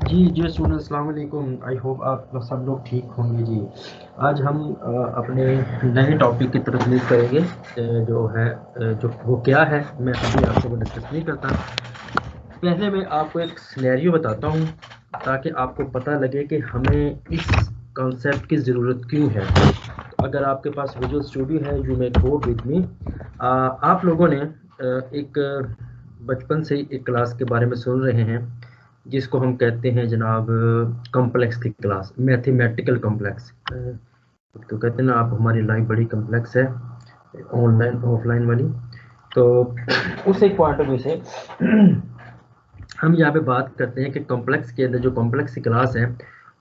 जी student, अस्सलाम वालेकुम। I hope आप सब लोग ठीक होंगे जी। आज हम अपने नए टॉपिक की तरफ मूव करेंगे, जो है जो वो क्या है मैं अभी आपको डिस्कस नहीं करता। पहले मैं आपको एक सिनेरियो बताता हूँ ताकि आपको पता लगे कि हमें इस कॉन्सेप्ट की ज़रूरत क्यों है। तो अगर आपके पास विजुअल स्टूडियो है, you may code with me. आप लोगों ने एक बचपन से ही एक क्लास के बारे में सुन रहे हैं जिसको हम कहते हैं जनाब कॉम्प्लेक्स की क्लास, मैथमेटिकल कॉम्प्लेक्स। तो कहते हैं ना आप, हमारी लाइफ बड़ी कॉम्प्लेक्स है, ऑनलाइन ऑफलाइन वाली। तो उस एक पॉइंट ऑफ व्यू से हम यहाँ पे बात करते हैं कि कॉम्प्लेक्स के अंदर जो कॉम्प्लेक्स की क्लास है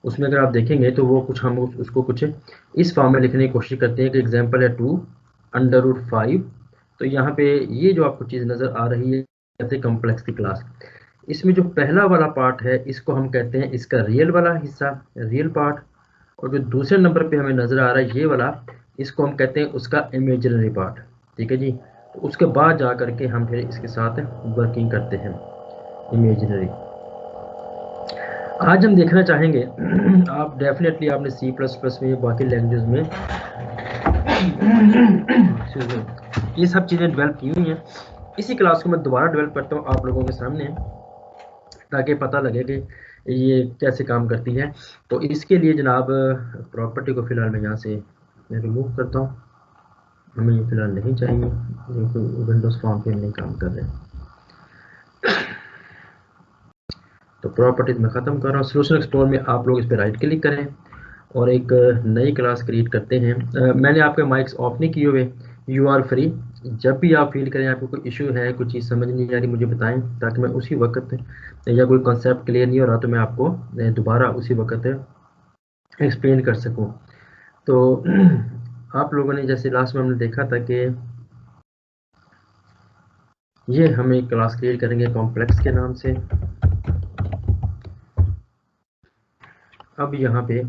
उसमें अगर आप देखेंगे तो वो कुछ हम उसको कुछ इस फॉर्म में लिखने की कोशिश करते हैं कि एग्जांपल है 2√5। तो यहाँ पे ये जो आपको चीज़ नज़र आ रही है कहते हैं कॉम्प्लेक्स की क्लास। इसमें जो पहला वाला पार्ट है इसको हम कहते हैं इसका रियल वाला हिस्सा, रियल पार्ट। और जो दूसरे नंबर पे हमें नज़र आ रहा है ये वाला, इसको हम कहते हैं उसका इमेजिनरी पार्ट। ठीक है जी। तो उसके बाद जा करके हम फिर इसके साथ वर्किंग करते हैं इमेजिनरी। आज हम देखना चाहेंगे आप डेफिनेटली आपने सी प्लस प्लस में बाकी लैंग्वेज में ये सब चीज़ें डेवलप की हुई हैं। इसी क्लास को मैं दोबारा डेवलप करता हूँ आप लोगों के सामने ताकि पता लगे कि ये कैसे काम करती है। तो इसके लिए जनाब प्रॉपर्टी को फ़िलहाल मैं यहाँ से रिमूव करता हूँ, हमें ये फ़िलहाल नहीं चाहिए, विंडोज़ फॉर्म पे नहीं काम कर रहे। तो प्रॉपर्टीज में ख़त्म कर रहा हूँ। सोल्यूशन एक्सप्लोर में आप लोग इस पर राइट क्लिक करें और एक नई क्लास क्रिएट करते हैं। मैंने आपके माइक्स ऑफ नहीं किए हुए, यू आर फ्री। जब भी आप फील करें आपको कोई इशू है, कुछ चीज़ समझ नहीं आ रही, मुझे बताएं ताकि मैं उसी वक्त, या कोई कॉन्सेप्ट क्लियर नहीं हो रहा तो मैं आपको दोबारा उसी वक्त एक्सप्लेन कर सकूं। तो आप लोगों ने जैसे लास्ट में हमने देखा था कि ये हम एक क्लास क्रिएट करेंगे कॉम्प्लेक्स के नाम से। अब यहाँ पे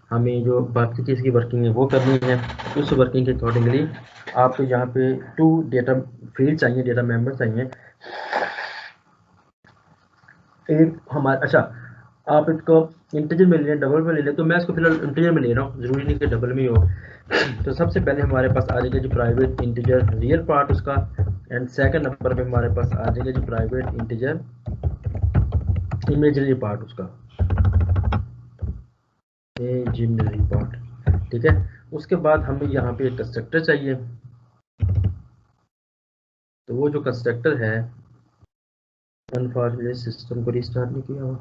हमें जो बाकी चीज़ की वर्किंग है वो करनी है। उस वर्किंग के अकॉर्डिंगली आपको यहाँ पे 2 डेटा फील्ड चाहिए, डेटा मेंबर चाहिए। एक हमारा, अच्छा आप इसको इंटीजर में ले लें, डबल में ले लें, तो मैं इसको फिलहाल इंटीजर में ले रहा हूँ, ज़रूरी नहीं कि डबल में ही हो। तो सबसे पहले हमारे पास आ जाएगा जो प्राइवेट इंटीजर रियल पार्ट उसका, एंड सेकंड नंबर पे हमारे पास आ जाएगा जो प्राइवेट इंटीजर इमेजिनरी पार्ट उसका, इमेजिनरी पार्ट। ठीक है। उसके बाद हमें यहाँ पे एक कंस्ट्रक्टर चाहिए। तो वो जो कंस्ट्रक्टर है, अनफॉर्चुनेट सिस्टम को रिस्टार्ट नहीं किया हुआ,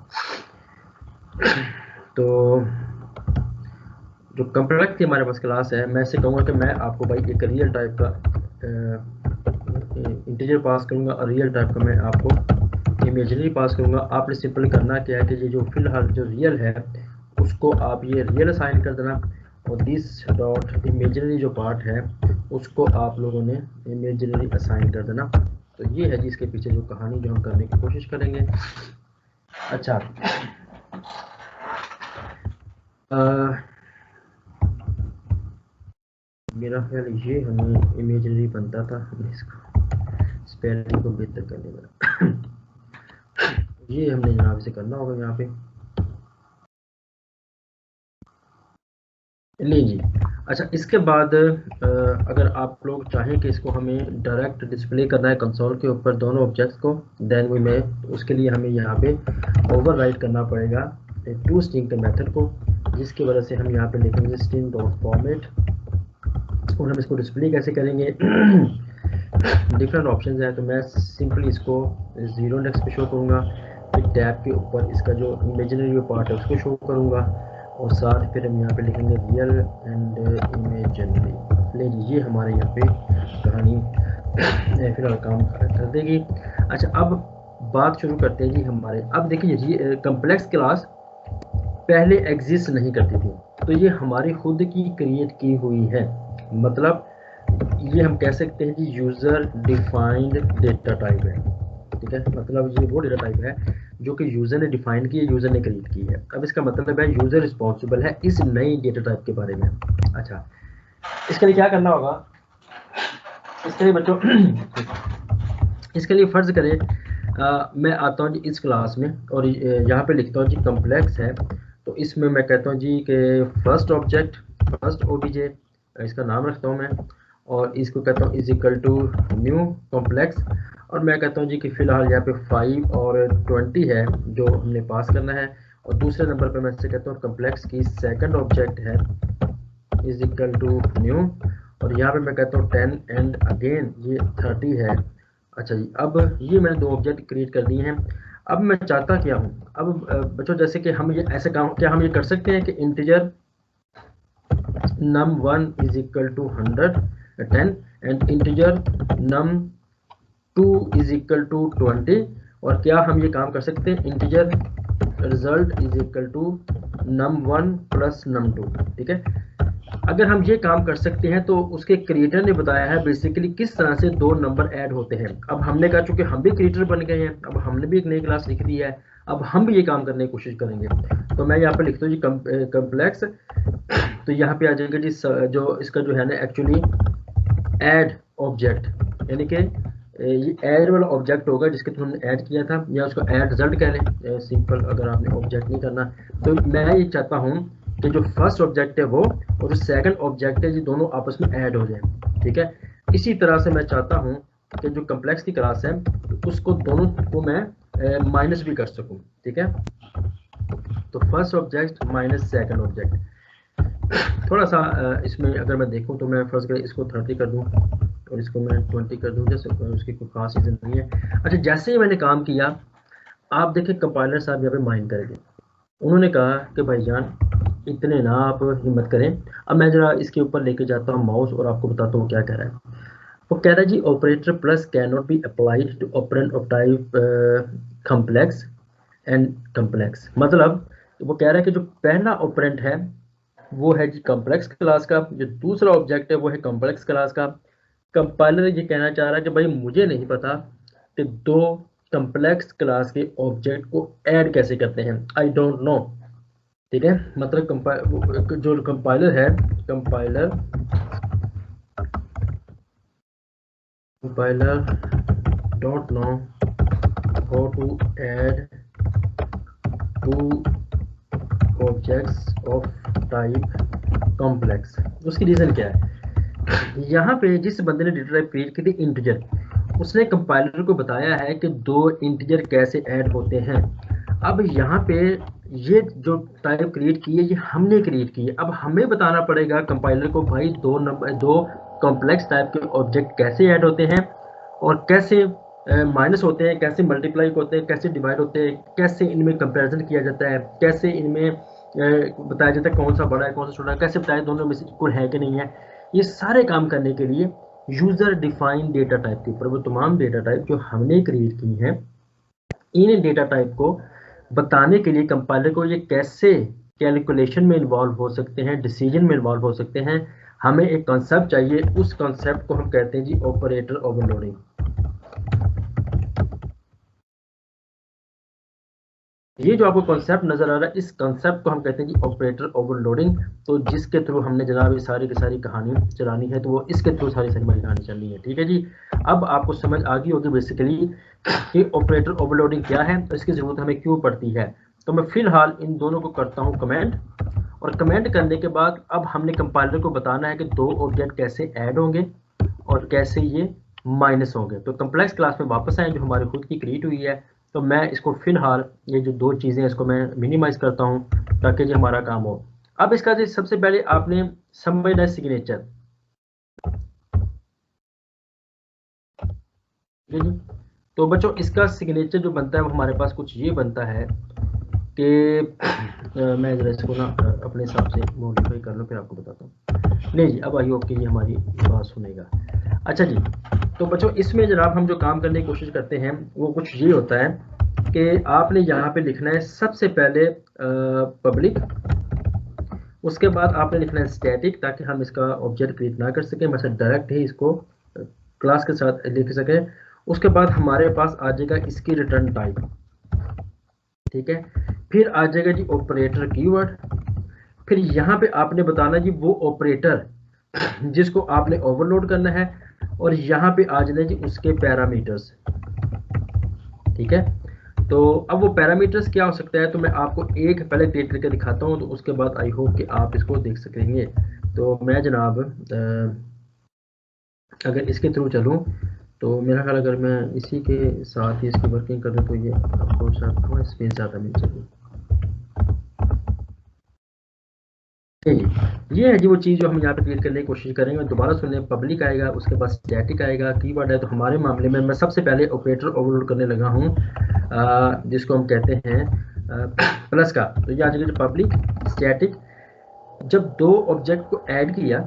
तो जो कॉम्प्लेक्स की हमारे पास क्लास है, मैं ऐसे कहूँगा कि मैं आपको भाई एक रियल टाइप का इंटीजर पास करूँगा और रियल टाइप का मैं आपको इमेजिनरी पास करूँगा। आपने सिंपल करना क्या है कि ये जो फिलहाल जो रियल है उसको आप ये रियल असाइन कर देना, और दिस डॉट इमेजिनरी जो पार्ट है उसको आप लोगों ने इमेजिनरी असाइन कर देना। तो ये है जी इसके पीछे जो कहानी जो हम करने की कोशिश करेंगे। अच्छा, मेरा ख्याल ये हमें इमेजिनरी बनता था, इसको स्पेलिंग को बेहतर करने वाला ये हमने जनाब से करना होगा यहाँ पे। नहीं जी। अच्छा, इसके बाद अगर आप लोग चाहें कि इसको हमें डायरेक्ट डिस्प्ले करना है कंसोल के ऊपर दोनों ऑब्जेक्ट्स को, देन वी में उसके लिए हमें यहाँ पे ओवरराइड करना पड़ेगा टू स्ट्रिंग के मेथड को, जिसकी वजह से हम यहाँ पे लिखेंगे स्ट्रिंग डॉट फॉर्मेट। और हम इसको डिस्प्ले कैसे करेंगे डिफरेंट ऑप्शंस हैं। तो मैं सिंपली इसको 0 इंडेक्स पे शो करूँगा, फिर टैब के ऊपर इसका जो इमेजिनरी पार्ट है उसको शो करूँगा, और साथ फिर हम यहाँ पे लिखेंगे रियल एंड इमेजिनरी। ले जी, ये हमारे यहाँ पे कहानी फिलहाल काम कर देगी। अच्छा, अब बात शुरू करते हैं जी हमारे। अब देखिए जी, कम्प्लेक्स क्लास पहले एग्जिस्ट नहीं करती थी, तो ये हमारी खुद की क्रिएट की हुई है। मतलब ये हम कह सकते हैं कि यूज़र डिफाइंड डेटा टाइप है। ठीक है, मतलब ये वो डेटा टाइप है जो कि यूज़र ने डिफाइन की है, यूज़र ने क्रिएट की है। अब इसका मतलब है यूज़र रिस्पॉन्सिबल है इस नई डेटा टाइप के बारे में। अच्छा, इसके लिए क्या करना होगा? इसके लिए बच्चों इसके लिए फ़र्ज़ करें मैं आता हूँ जी इस क्लास में और यहाँ पे लिखता हूँ जी कम्प्लेक्स है। तो इसमें मैं कहता हूँ जी कि फर्स्ट ऑब्जेक्ट, फर्स्ट ओबीजे, इसका नाम रखता हूँ मैं, और इसको कहता हूँ is equal to new complex. और मैं कहता हूँ जी कि फ़िलहाल यहाँ पे 5 और 20 है जो हमने पास करना है। और दूसरे नंबर पे मैं इससे कहता हूँ कम्प्लेक्स की सेकंड ऑब्जेक्ट है इज इक्वल टू न्यू। और यहाँ पे मैं कहता हूँ 10 एंड अगेन ये 30 है। अच्छा जी, अब ये मैंने दो ऑब्जेक्ट क्रिएट कर दिए हैं। अब मैं चाहता क्या हूँ? अब बच्चों जैसे कि हम ये ऐसे काम, क्या हम ये कर सकते हैं कि integer num1 is equal to 110 and integer num2 is equal to 20। और क्या हम ये काम कर सकते हैं integer result is equal to num1 plus num2। ठीक है, अगर हम ये काम कर सकते हैं तो उसके क्रिएटर ने बताया है बेसिकली किस तरह से दो नंबर ऐड होते हैं। अब हमने कहा चूंकि हम भी क्रिएटर बन गए हैं, अब हमने भी एक नई क्लास लिख दी है, अब हम भी ये काम करने की कोशिश करेंगे। तो मैं यहाँ पे लिखता हूँ जी कम्प्लेक्स। तो यहाँ पे आ जाएगा जी जो इसका जो है ना एक्चुअली ऐड ऑब्जेक्ट, यानी कि ये ऐड वाला ऑब्जेक्ट होगा जिसके थ्रू हमने ऐड किया था, या उसको ऐड रिजल्ट कह लें सिंपल, अगर आपने ऑब्जेक्ट नहीं करना। तो मैं ये चाहता हूँ कि जो फर्स्ट ऑब्जेक्ट है वो और जो सेकंड ऑब्जेक्ट है ये दोनों आपस में ऐड हो जाए। ठीक है, इसी तरह से मैं चाहता हूँ कि जो कम्प्लेक्स की क्लास है उसको दोनों को मैं माइनस भी कर सकूँ। ठीक है, तो first object minus second object. थोड़ा सा इसमें अगर मैं देखूं तो मैं फर्स्ट इसको 30 कर दूं और इसको मैं 20 कर दूं, जैसे उसकी कोई खास रीज़न नहीं है। अच्छा, जैसे ही मैंने काम किया आप देखें कंपाइलर साहब यहाँ पे माइंड करेंगे। उन्होंने कहा कि भाईजान इतने ना आप हिम्मत करें। अब मैं जरा इसके ऊपर लेके जाता हूँ माउस और आपको बताता हूँ क्या कह रहा है। वो कह रहा है जी operator plus cannot be applied to operand of type complex and complex. मतलब वो कह रहा है कि जो पहला ऑपरेंट है वो है जी कम्प्लेक्स क्लास का, जो दूसरा ऑब्जेक्ट है वो है कम्प्लेक्स क्लास का। कंपाइलर ये कहना चाह रहा है कि भाई मुझे नहीं पता कि दो कम्प्लेक्स क्लास के ऑब्जेक्ट को ऐड कैसे करते हैं, आई डोंट नो। ठीक है, मतलब जो कंपाइलर है, compiler compiler don't know how to add two objects of type complex. उसकी रीज़न क्या है? यहाँ पे जिस बंदे ने डेटा टाइप क्रिएट की थी इंटीजर, उसने कंपाइलर को बताया है कि दो इंटीजर कैसे ऐड होते हैं। अब यहाँ पे ये जो टाइप क्रिएट की है ये हमने क्रिएट की है। अब हमें बताना पड़ेगा कंपाइलर को भाई दो कॉम्प्लेक्स टाइप के ऑब्जेक्ट कैसे ऐड होते हैं और कैसे माइनस होते हैं, कैसे मल्टीप्लाई होते हैं, कैसे डिवाइड होते हैं, कैसे इनमें कंपैरिजन किया जाता है, कैसे इनमें बताया जाता है कौन सा बड़ा है कौन सा छोटा है, कैसे बताया दोनों में से इक्वल है कि नहीं है। ये सारे काम करने के लिए यूजर डिफाइंड डेटा टाइप के ऊपर वो तमाम डेटा टाइप जो हमने क्रिएट की हैं, इन डेटा टाइप को बताने के लिए कंपाइलर को ये कैसे कैलकुलेशन में इन्वॉल्व हो सकते हैं, डिसीजन में इन्वॉल्व हो सकते हैं, हमें एक कॉन्सेप्ट चाहिए। उस कॉन्सेप्ट को हम कहते हैं जी ऑपरेटर ओवरलोडिंग। ये जो आपको कॉन्सेप्ट नजर आ रहा है इस कॉन्सेप्ट को हम कहते हैं जी ऑपरेटर ओवरलोडिंग। तो जिसके थ्रू हमने जनाब ये सारी की सारी कहानी चलानी है, तो वो इसके थ्रू सारी सारी कहानी चलनी है। ठीक है जी, अब आपको समझ आ गई होगी बेसिकली कि ऑपरेटर ओवरलोडिंग क्या है, तो इसकी जरूरत हमें क्यों पड़ती है। तो मैं फिलहाल इन दोनों को करता हूँ कमेंट, और कमेंट करने के बाद अब हमने कंपाइलर को बताना है कि दो ऑब्जेक्ट कैसे ऐड होंगे और कैसे ये माइनस होंगे। तो कम्प्लेक्स क्लास में वापस आए जो हमारी खुद की क्रिएट हुई है। तो मैं इसको फिलहाल ये जो दो चीज़ें इसको मैं मिनिमाइज करता हूँ ताकि जो हमारा काम हो। अब इसका जो सबसे पहले आपने समझना है सिग्नेचर। ठीक है जी, तो बच्चों इसका सिग्नेचर जो बनता है वो हमारे पास कुछ ये बनता है कि मैं जरा इसको ना अपने हिसाब से मॉडिफाई कर लूँ, फिर आपको बताता हूँ। नहीं जी, अब आई होप कि ये हमारी बात सुनेगा। अच्छा जी, तो बच्चों इसमें जनाब हम जो काम करने की कोशिश करते हैं वो कुछ ये होता है कि आपने यहाँ पे लिखना है सबसे पहले पब्लिक, उसके बाद आपने लिखना है स्टैटिक, ताकि हम इसका ऑब्जेक्ट क्रिएट ना कर सकें, मतलब डायरेक्ट ही इसको क्लास के साथ लिख सकें। उसके बाद हमारे पास आ जाएगा इसकी रिटर्न टाइप, ठीक है। फिर आ जाएगा जी ऑपरेटर कीवर्ड। फिर यहाँ पे आपने बताना जी वो ऑपरेटर जिसको आपने ओवरलोड करना है, और यहाँ पे आ जाना जी उसके पैरामीटर्स, ठीक है। तो अब वो पैरामीटर्स क्या हो सकता है, तो मैं आपको एक पहले क्रिएट करके दिखाता हूँ, तो उसके बाद आई होप कि आप इसको देख सकेंगे। तो मैं जनाब अगर इसके थ्रू चलूँ, तो मेरा ख्याल अगर मैं इसी के साथ ही इसकी वर्किंग करूँ तो ये आपको शायद स्पेस ज़्यादा मिल जाएगी। ये है जी वो चीज़ जो हम यहाँ पे क्रिएट करने की कोशिश करेंगे। दोबारा सुनने, पब्लिक आएगा, उसके बाद स्टैटिक आएगा, कीवर्ड है। तो हमारे मामले में मैं सबसे पहले ऑपरेटर ओवरलोड करने लगा हूँ, जिसको हम कहते हैं प्लस का। तो ये आ जाएगा पब्लिक स्टैटिक। जब दो ऑब्जेक्ट को ऐड किया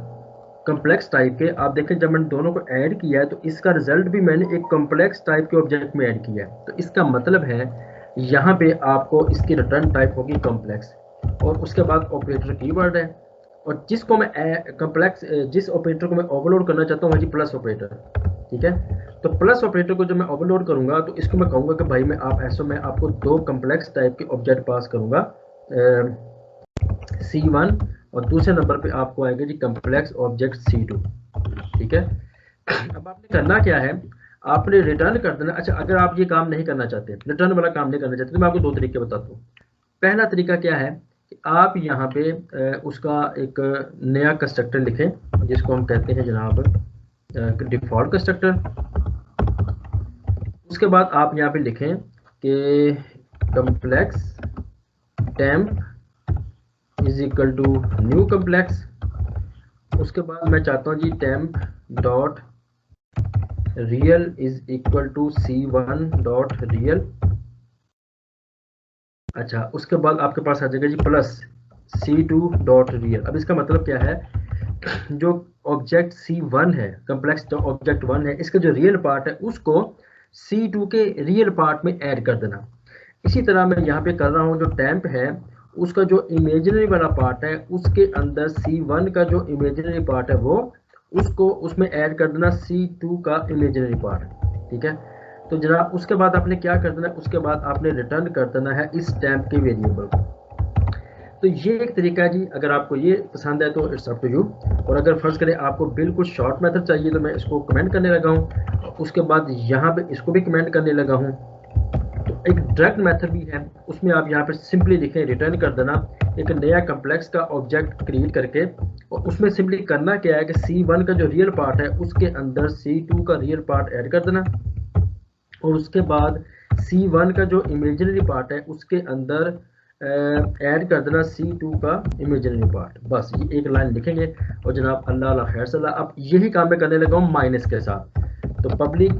कम्प्लेक्स टाइप के, आप देखें जब मैंने दोनों को ऐड किया है तो इसका रिजल्ट भी मैंने एक कम्प्लेक्स टाइप के ऑब्जेक्ट में ऐड किया है। तो इसका मतलब है यहाँ पे आपको इसकी रिटर्न टाइप होगी कम्प्लेक्स, और उसके बाद ऑपरेटर कीवर्ड है। और जिसको मैं कम्प्लेक्स, जिस ऑपरेटर को मैं ओवरलोड करना चाहता हूँ जी प्लस ऑपरेटर, ठीक है। तो प्लस ऑपरेटर को जब मैं ओवरलोड करूंगा तो इसको मैं कहूंगा कि भाई मैं आप ऐसा, मैं आपको दो कम्प्लेक्स टाइप के ऑब्जेक्ट पास करूंगा, C1, और दूसरे नंबर पे आपको आएगा जी कम्प्लेक्स ऑब्जेक्ट C2, ठीक है। अब आपने करना क्या है, आपने रिटर्न कर देना। अच्छा, अगर आप ये काम नहीं करना चाहते, रिटर्न वाला काम नहीं करना चाहते, तो मैं आपको दो तरीके बताता हूँ। पहला तरीका क्या है कि आप यहाँ पे उसका एक नया कंस्ट्रक्टर लिखें, जिसको हम कहते हैं जनाब डिफॉल्ट कंस्ट्रक्टर। उसके बाद आप यहाँ पे लिखें कि complex temp is equal to new complex. उसके बाद मैं चाहता हूँ जी temp dot real is equal to C1 dot real. अच्छा, उसके बाद आपके पास आ जाएगा जी प्लस C2 डॉट रियल। अब इसका मतलब क्या है, जो ऑब्जेक्ट C1 है, कम्प्लेक्स जो ऑब्जेक्ट 1 है, इसका जो रियल पार्ट है उसको C2 के रियल पार्ट में ऐड कर देना। इसी तरह मैं यहाँ पे कर रहा हूँ, जो टेम्प है उसका जो इमेजिनरी वाला पार्ट है उसके अंदर C1 का जो इमेजिनरी पार्ट है वो उसको उसमें ऐड कर देना C2 का इमेजिनरी पार्ट, ठीक है। तो जनाब उसके बाद आपने क्या कर देना, उसके बाद आपने रिटर्न कर देना है इस टेम्प के वेरिएबल को। तो ये एक तरीका है जी। अगर आपको ये पसंद है तो इट्स अप टू यू। और अगर फर्ज करें आपको बिल्कुल शॉर्ट मेथड चाहिए तो मैं इसको कमेंट करने लगा हूँ, उसके बाद यहाँ पे इसको भी कमेंट करने लगा हूँ। तो एक डायरेक्ट मेथड भी है, उसमें आप यहाँ पे सिंपली लिखें रिटर्न कर देना एक नया कम्प्लेक्स का ऑब्जेक्ट क्रिएट करके, और उसमें सिंपली करना क्या है कि C1 का जो रियल पार्ट है उसके अंदर C2 का रियल पार्ट ऐड कर देना, और उसके बाद C1 का जो इमेजिनरी पार्ट है उसके अंदर ऐड कर देना C2 का इमेजिनरी पार्ट। बस ये एक लाइन लिखेंगे और जनाब अल्लाह खैर सल्ला। अब यही काम मैं करने लगा हूँ माइनस के साथ। तो पब्लिक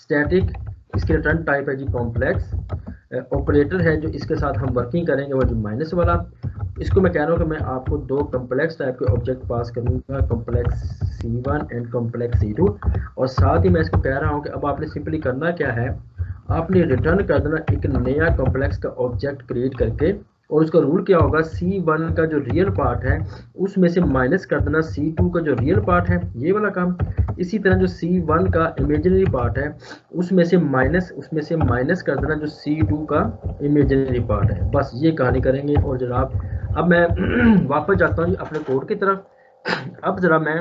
स्टैटिक, इसकी रिटर्न टाइप है जी कॉम्प्लेक्स, ऑपरेटर है जो इसके साथ हम वर्किंग करेंगे वो जी माइनस वाला। इसको मैं कह रहा हूँ कि मैं आपको दो कम्प्लेक्स टाइप के ऑब्जेक्ट पास करूँगा, complex C1 and complex C2। और साथ ही मैं इसको कह रहा हूँ कि अब आपने सिंपली करना क्या है, आपने रिटर्न कर देना एक नया कॉम्प्लेक्स का ऑब्जेक्ट क्रिएट करके, और उसका रूल क्या होगा, C1 का जो रियल पार्ट है उसमें से माइनस कर देना C2 का जो रियल पार्ट है, ये वाला काम। इसी तरह जो C1 का इमेजिनरी पार्ट है उसमें से माइनस कर देना जो C2 का इमेजिनरी पार्ट है। बस ये कहानी करेंगे। और जनाब अब मैं वापस जाता हूँ अपने कोड की तरफ। अब ज़रा मैं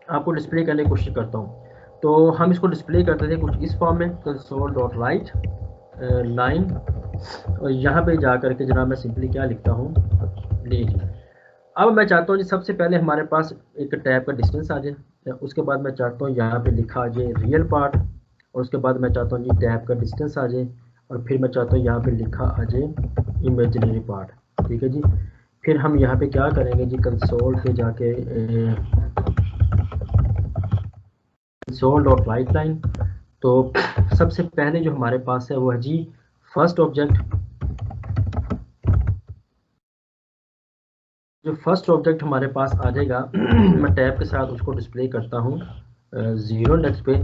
आपको डिस्प्ले करने की कोशिश करता हूँ। तो हम इसको डिस्प्ले करते थे कुछ इस फॉर्म में, कंसोल डॉट राइट लाइन, और यहाँ पे जा करके जनाब मैं सिंपली क्या लिखता हूँ, लीजिए। अब मैं चाहता हूँ जी सबसे पहले हमारे पास एक टैब का डिस्टेंस आ जाए, उसके बाद मैं चाहता हूँ यहाँ पे लिखा आ जाए रियल पार्ट, और उसके बाद मैं चाहता हूँ जी टैब का डिस्टेंस आ जाए, और फिर मैं चाहता हूँ यहाँ पे लिखा आ जाए इमेजिनरी पार्ट, ठीक है जी। फिर हम यहाँ पे क्या करेंगे जी, कंसोल पे जाके कंसोल डॉट राइट लाइन। तो सबसे पहले जो हमारे पास है वो है जी फर्स्ट ऑब्जेक्ट, जो फर्स्ट ऑब्जेक्ट हमारे पास आ जाएगा मैं टैब के साथ उसको डिस्प्ले करता हूँ 0 इंडेक्स पे,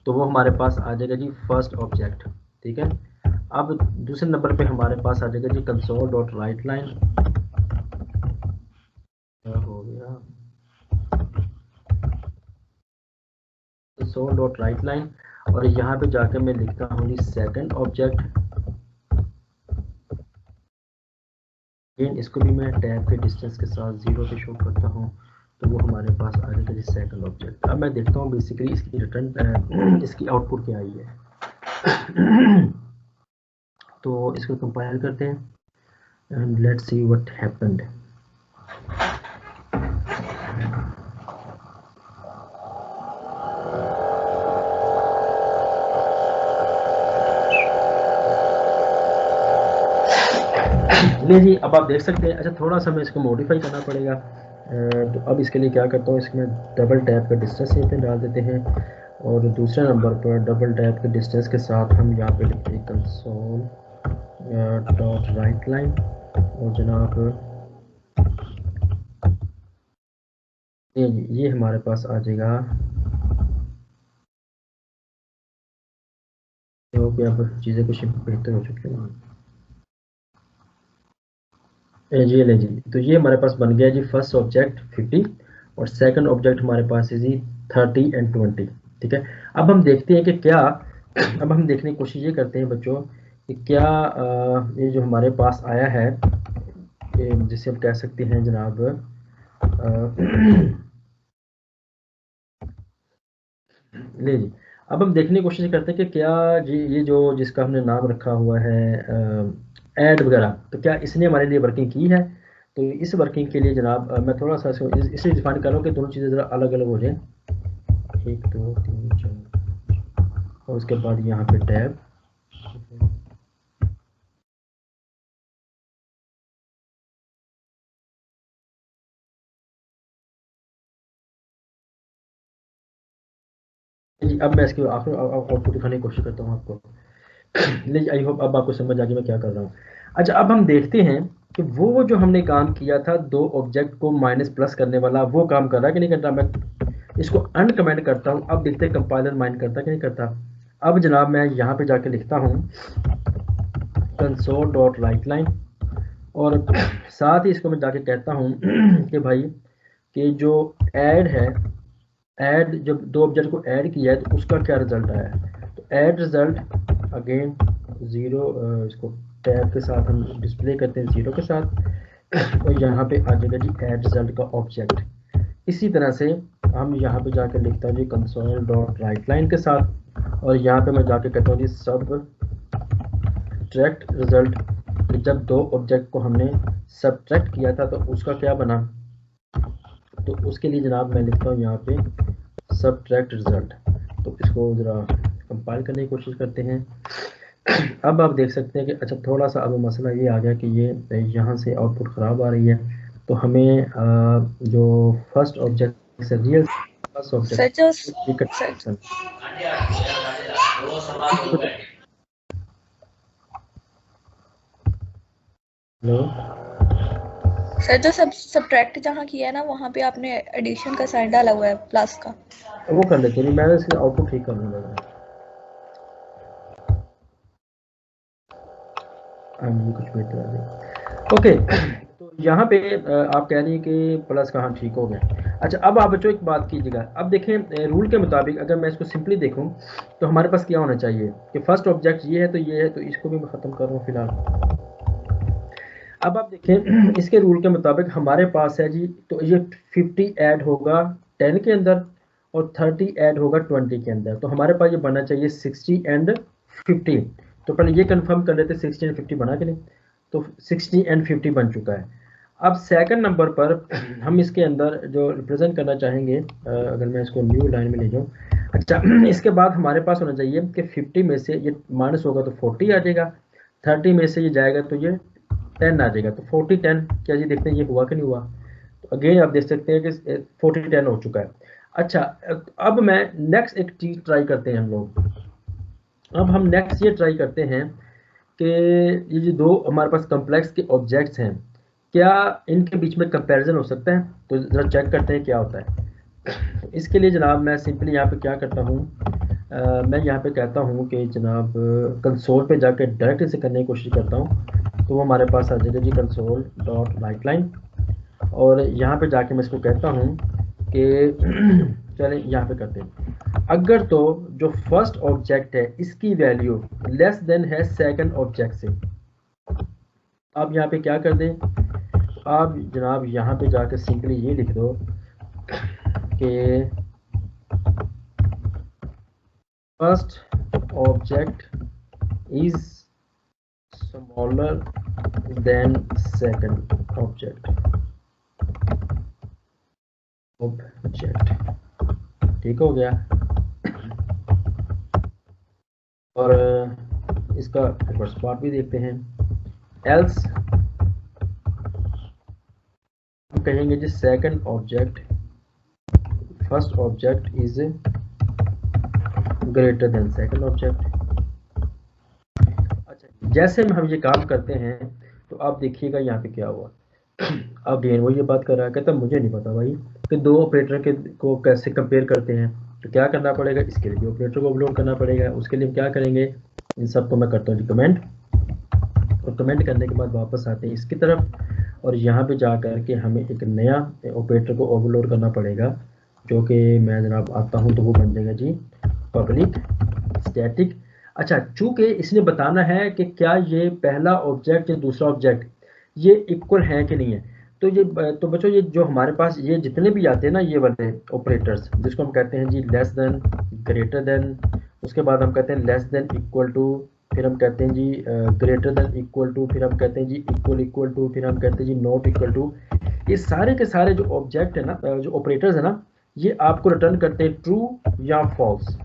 तो वो हमारे पास आ जाएगा जी फर्स्ट ऑब्जेक्ट। ठीक है, अब दूसरे नंबर पे हमारे पास आ जाएगा जी कंसोल डॉट राइट लाइन। हो गया कंसोल डॉट राइट लाइन, और यहाँ पे जाकर मैं लिखता हूँ जी सेकंड ऑब्जेक्ट। इसको भी मैं टैब के डिस्टेंस के साथ 0 पे शो करता हूँ, तो वो हमारे पास आ जाएगा जी सेकंड ऑब्जेक्ट। अब मैं देखता हूँ बेसिकली इसकी रिटर्न इसकी आउटपुट क्या आई है। तो इसको कंपाइल करते हैं and let's see what happened. ले जी, अब आप देख सकते हैं। अच्छा, थोड़ा सा मैं इसको मॉडिफाई करना पड़ेगा, तो अब इसके लिए क्या करता हूँ, इसमें डबल टैप का डिस्टेंस यहाँ पे डाल देते हैं, और दूसरे नंबर पर डबल टैप के डिस्टेंस के साथ हम यहाँ पे लिखते हैं कंसोल डॉट राइट लाइन, और जनाब ये हमारे पास आ जाएगा। कि अब चीज़ें कुछ बेहतर हो चुकी हैं। जी ले जी, तो ये हमारे पास बन गया जी फर्स्ट ऑब्जेक्ट 50, और सेकंड ऑब्जेक्ट हमारे पास है जी 30 एंड 20। ठीक है, अब हम देखते हैं कि क्या, अब हम देखने की कोशिश ये करते हैं बच्चों कि क्या ये जो हमारे पास आया है, जिसे हम कह सकते हैं जनाब ले जी, अब हम देखने की कोशिश करते हैं कि क्या जी ये जो जिसका हमने नाम रखा हुआ है ऐड वगैरह, तो क्या इसने हमारे लिए वर्किंग की है। तो इस वर्किंग के लिए जनाब मैं थोड़ा सा इसे डिफाइन कर रहा हूँ कि दोनों चीज़ें ज़रा अलग अलग हो जाएं। 1 2 3 4, और उसके बाद यहाँ पे टैब। अब मैं इसकी आउटपुट दिखाने की कोशिश करता हूँ आपको। नहीं, आई होप अब आपको समझ आ गई मैं क्या कर रहा हूँ। अच्छा, अब हम देखते हैं कि वो जो हमने काम किया था दो ऑब्जेक्ट को माइनस प्लस करने वाला, वो काम कर रहा है कि नहीं कर रहा। मैं इसको अनकमेंट करता हूँ, अब देखते हैं कंपाइलर माइंड करता कि नहीं करता। अब जनाब मैं यहाँ पे जाके लिखता हूँ कंसोल डॉट राइट लाइन, और साथ ही इसको मैं जाके कहता हूँ कि भाई कि जो ऐड है, ऐड जब दो ऑब्जेक्ट को ऐड किया है तो उसका क्या रिजल्ट आया है। तो ऐड रिजल्ट अगेन 0, इसको टैब के साथ हम डिस्प्ले करते हैं 0 के साथ, और यहाँ पे आ जाएगा जी ऐड रिजल्ट का ऑब्जेक्ट। इसी तरह से हम यहाँ पे जाकर लिखता हूँ जी कंसोल डॉट राइट लाइन के साथ, और यहाँ पे मैं जाके कहता हूँ जी सब ट्रैक्ट रिजल्ट। जब दो ऑब्जेक्ट को हमने सब्ट्रैक्ट किया था तो उसका क्या बना, तो उसके लिए जनाब मैं लिखता हूँ यहाँ पे सब्ट्रैक्ट रिजल्ट। तो इसको ज़रा कंपाइल करने की कोशिश करते हैं। अब आप देख सकते हैं कि अच्छा थोड़ा सा अब मसला ये आ गया कि ये यहाँ से आउटपुट ख़राब आ रही है, तो हमें जो फर्स्ट ऑब्जेक्ट से real first object hello sir, जो सब्ट्रैक्ट जहाँ किया है ना, वहाँ पे आपने एडिशन का साइन डाला हुआ है प्लस का, वो कर लेते हैं। मैं इसका आउटपुट ठीक कर लूँगा। कुछ बेहतर आ जाए। ओके, तो यहाँ पे आप कह रही हैं कि प्लस कहाँ ठीक हो गया। अच्छा, अब आप बच्चों एक बात कीजिएगा, अब देखें रूल के मुताबिक अगर मैं इसको सिंपली देखूं तो हमारे पास क्या होना चाहिए कि फर्स्ट ऑब्जेक्ट ये है तो ये है, तो इसको भी मैं ख़त्म कर रहा हूँ फिलहाल। अब आप देखें इसके रूल के मुताबिक हमारे पास है जी, तो ये 50 ऐड होगा 10 के अंदर, और 30 ऐड होगा 20 के अंदर, तो हमारे पास ये बनना चाहिए 60 एंड 50। तो पहले ये कंफर्म कर लेते 60 एंड 50 बना के नहीं, तो 60 एंड 50 बन चुका है। अब सेकंड नंबर पर हम इसके अंदर जो रिप्रेजेंट करना चाहेंगे, अगर मैं इसको न्यू लाइन में ले जाऊँ, अच्छा इसके बाद हमारे पास होना चाहिए कि 50 में से ये माइनस होगा तो 40 आ जाएगा, 30 में से ये जाएगा तो ये 10 आ जाएगा, तो 40 10 क्या जी देखते हैं ये हुआ कि नहीं हुआ। तो अगेन आप देख सकते हैं कि 40 10 हो चुका है। अच्छा, अब मैं नेक्स्ट एक चीज़ ट्राई करते हैं हम लोग। अब हम नेक्स्ट ये ट्राई करते हैं कि ये जो दो हमारे पास कॉम्प्लेक्स के ऑब्जेक्ट्स हैं, क्या इनके बीच में कंपैरिजन हो सकता है? तो ज़रा चेक करते हैं क्या होता है। इसके लिए जनाब मैं सिंपली यहाँ पे क्या करता हूँ, मैं यहाँ पे कहता हूँ कि जनाब कंसोल पे जाके डायरेक्ट इसे करने की कोशिश करता हूँ, तो वो हमारे पास आ जाएगा जी कंसोल डॉट राइट लाइन, और यहाँ पे जाके मैं इसको कहता हूँ कि चलें यहाँ पे करते हैं, अगर तो जो फर्स्ट ऑब्जेक्ट है इसकी वैल्यू लेस देन है सेकंड ऑब्जेक्ट से। आप यहाँ पे क्या कर दें, आप जनाब यहाँ पे जाकर सिंपली ये लिख दो कि first object is smaller than second object. ठीक हो गया। और इसका रिवर्स पार्ट भी देखते हैं। एल्स हम कहेंगे जी second object first object is greater than second object. अच्छा, जैसे हम ये काम करते हैं तो आप देखिएगा यहाँ पे क्या हुआ। अगेन वो ये बात कर रहा है, कहता मुझे नहीं पता भाई कि दो ऑपरेटर के को कैसे कंपेयर करते हैं, तो क्या करना पड़ेगा, इसके लिए ऑपरेटर को अपलोड करना पड़ेगा। उसके लिए हम क्या करेंगे, इन सबको मैं करता हूँ कमेंट, और कमेंट करने के बाद वापस आते हैं इसकी तरफ, और यहाँ पे जा कर के हमें एक नया ऑपरेटर को ओवरलोड करना पड़ेगा, जो कि मैं जनाब आता हूँ तो वो बन जाएगा जी पब्लिक स्टैटिक। अच्छा, चूंकि इसने बताना है कि क्या ये पहला ऑब्जेक्ट या दूसरा ऑब्जेक्ट ये इक्वल है कि नहीं है, तो ये तो बच्चों ये जो हमारे पास ये जितने भी आते हैं ना ये वाले ऑपरेटर्स, जिसको हम कहते हैं जी लेस देन, ग्रेटर देन, उसके बाद हम कहते हैं लेस देन इक्वल टू, फिर हम कहते हैं जी ग्रेटर देन इक्वल टू, फिर हम कहते हैं जी इक्वल इक्वल टू, फिर हम कहते हैं जी नॉट इक्वल टू। ये सारे के सारे जो ऑब्जेक्ट है ना, जो ऑपरेटर्स है ना, ये आपको रिटर्न करते हैं ट्रू या फॉल्स।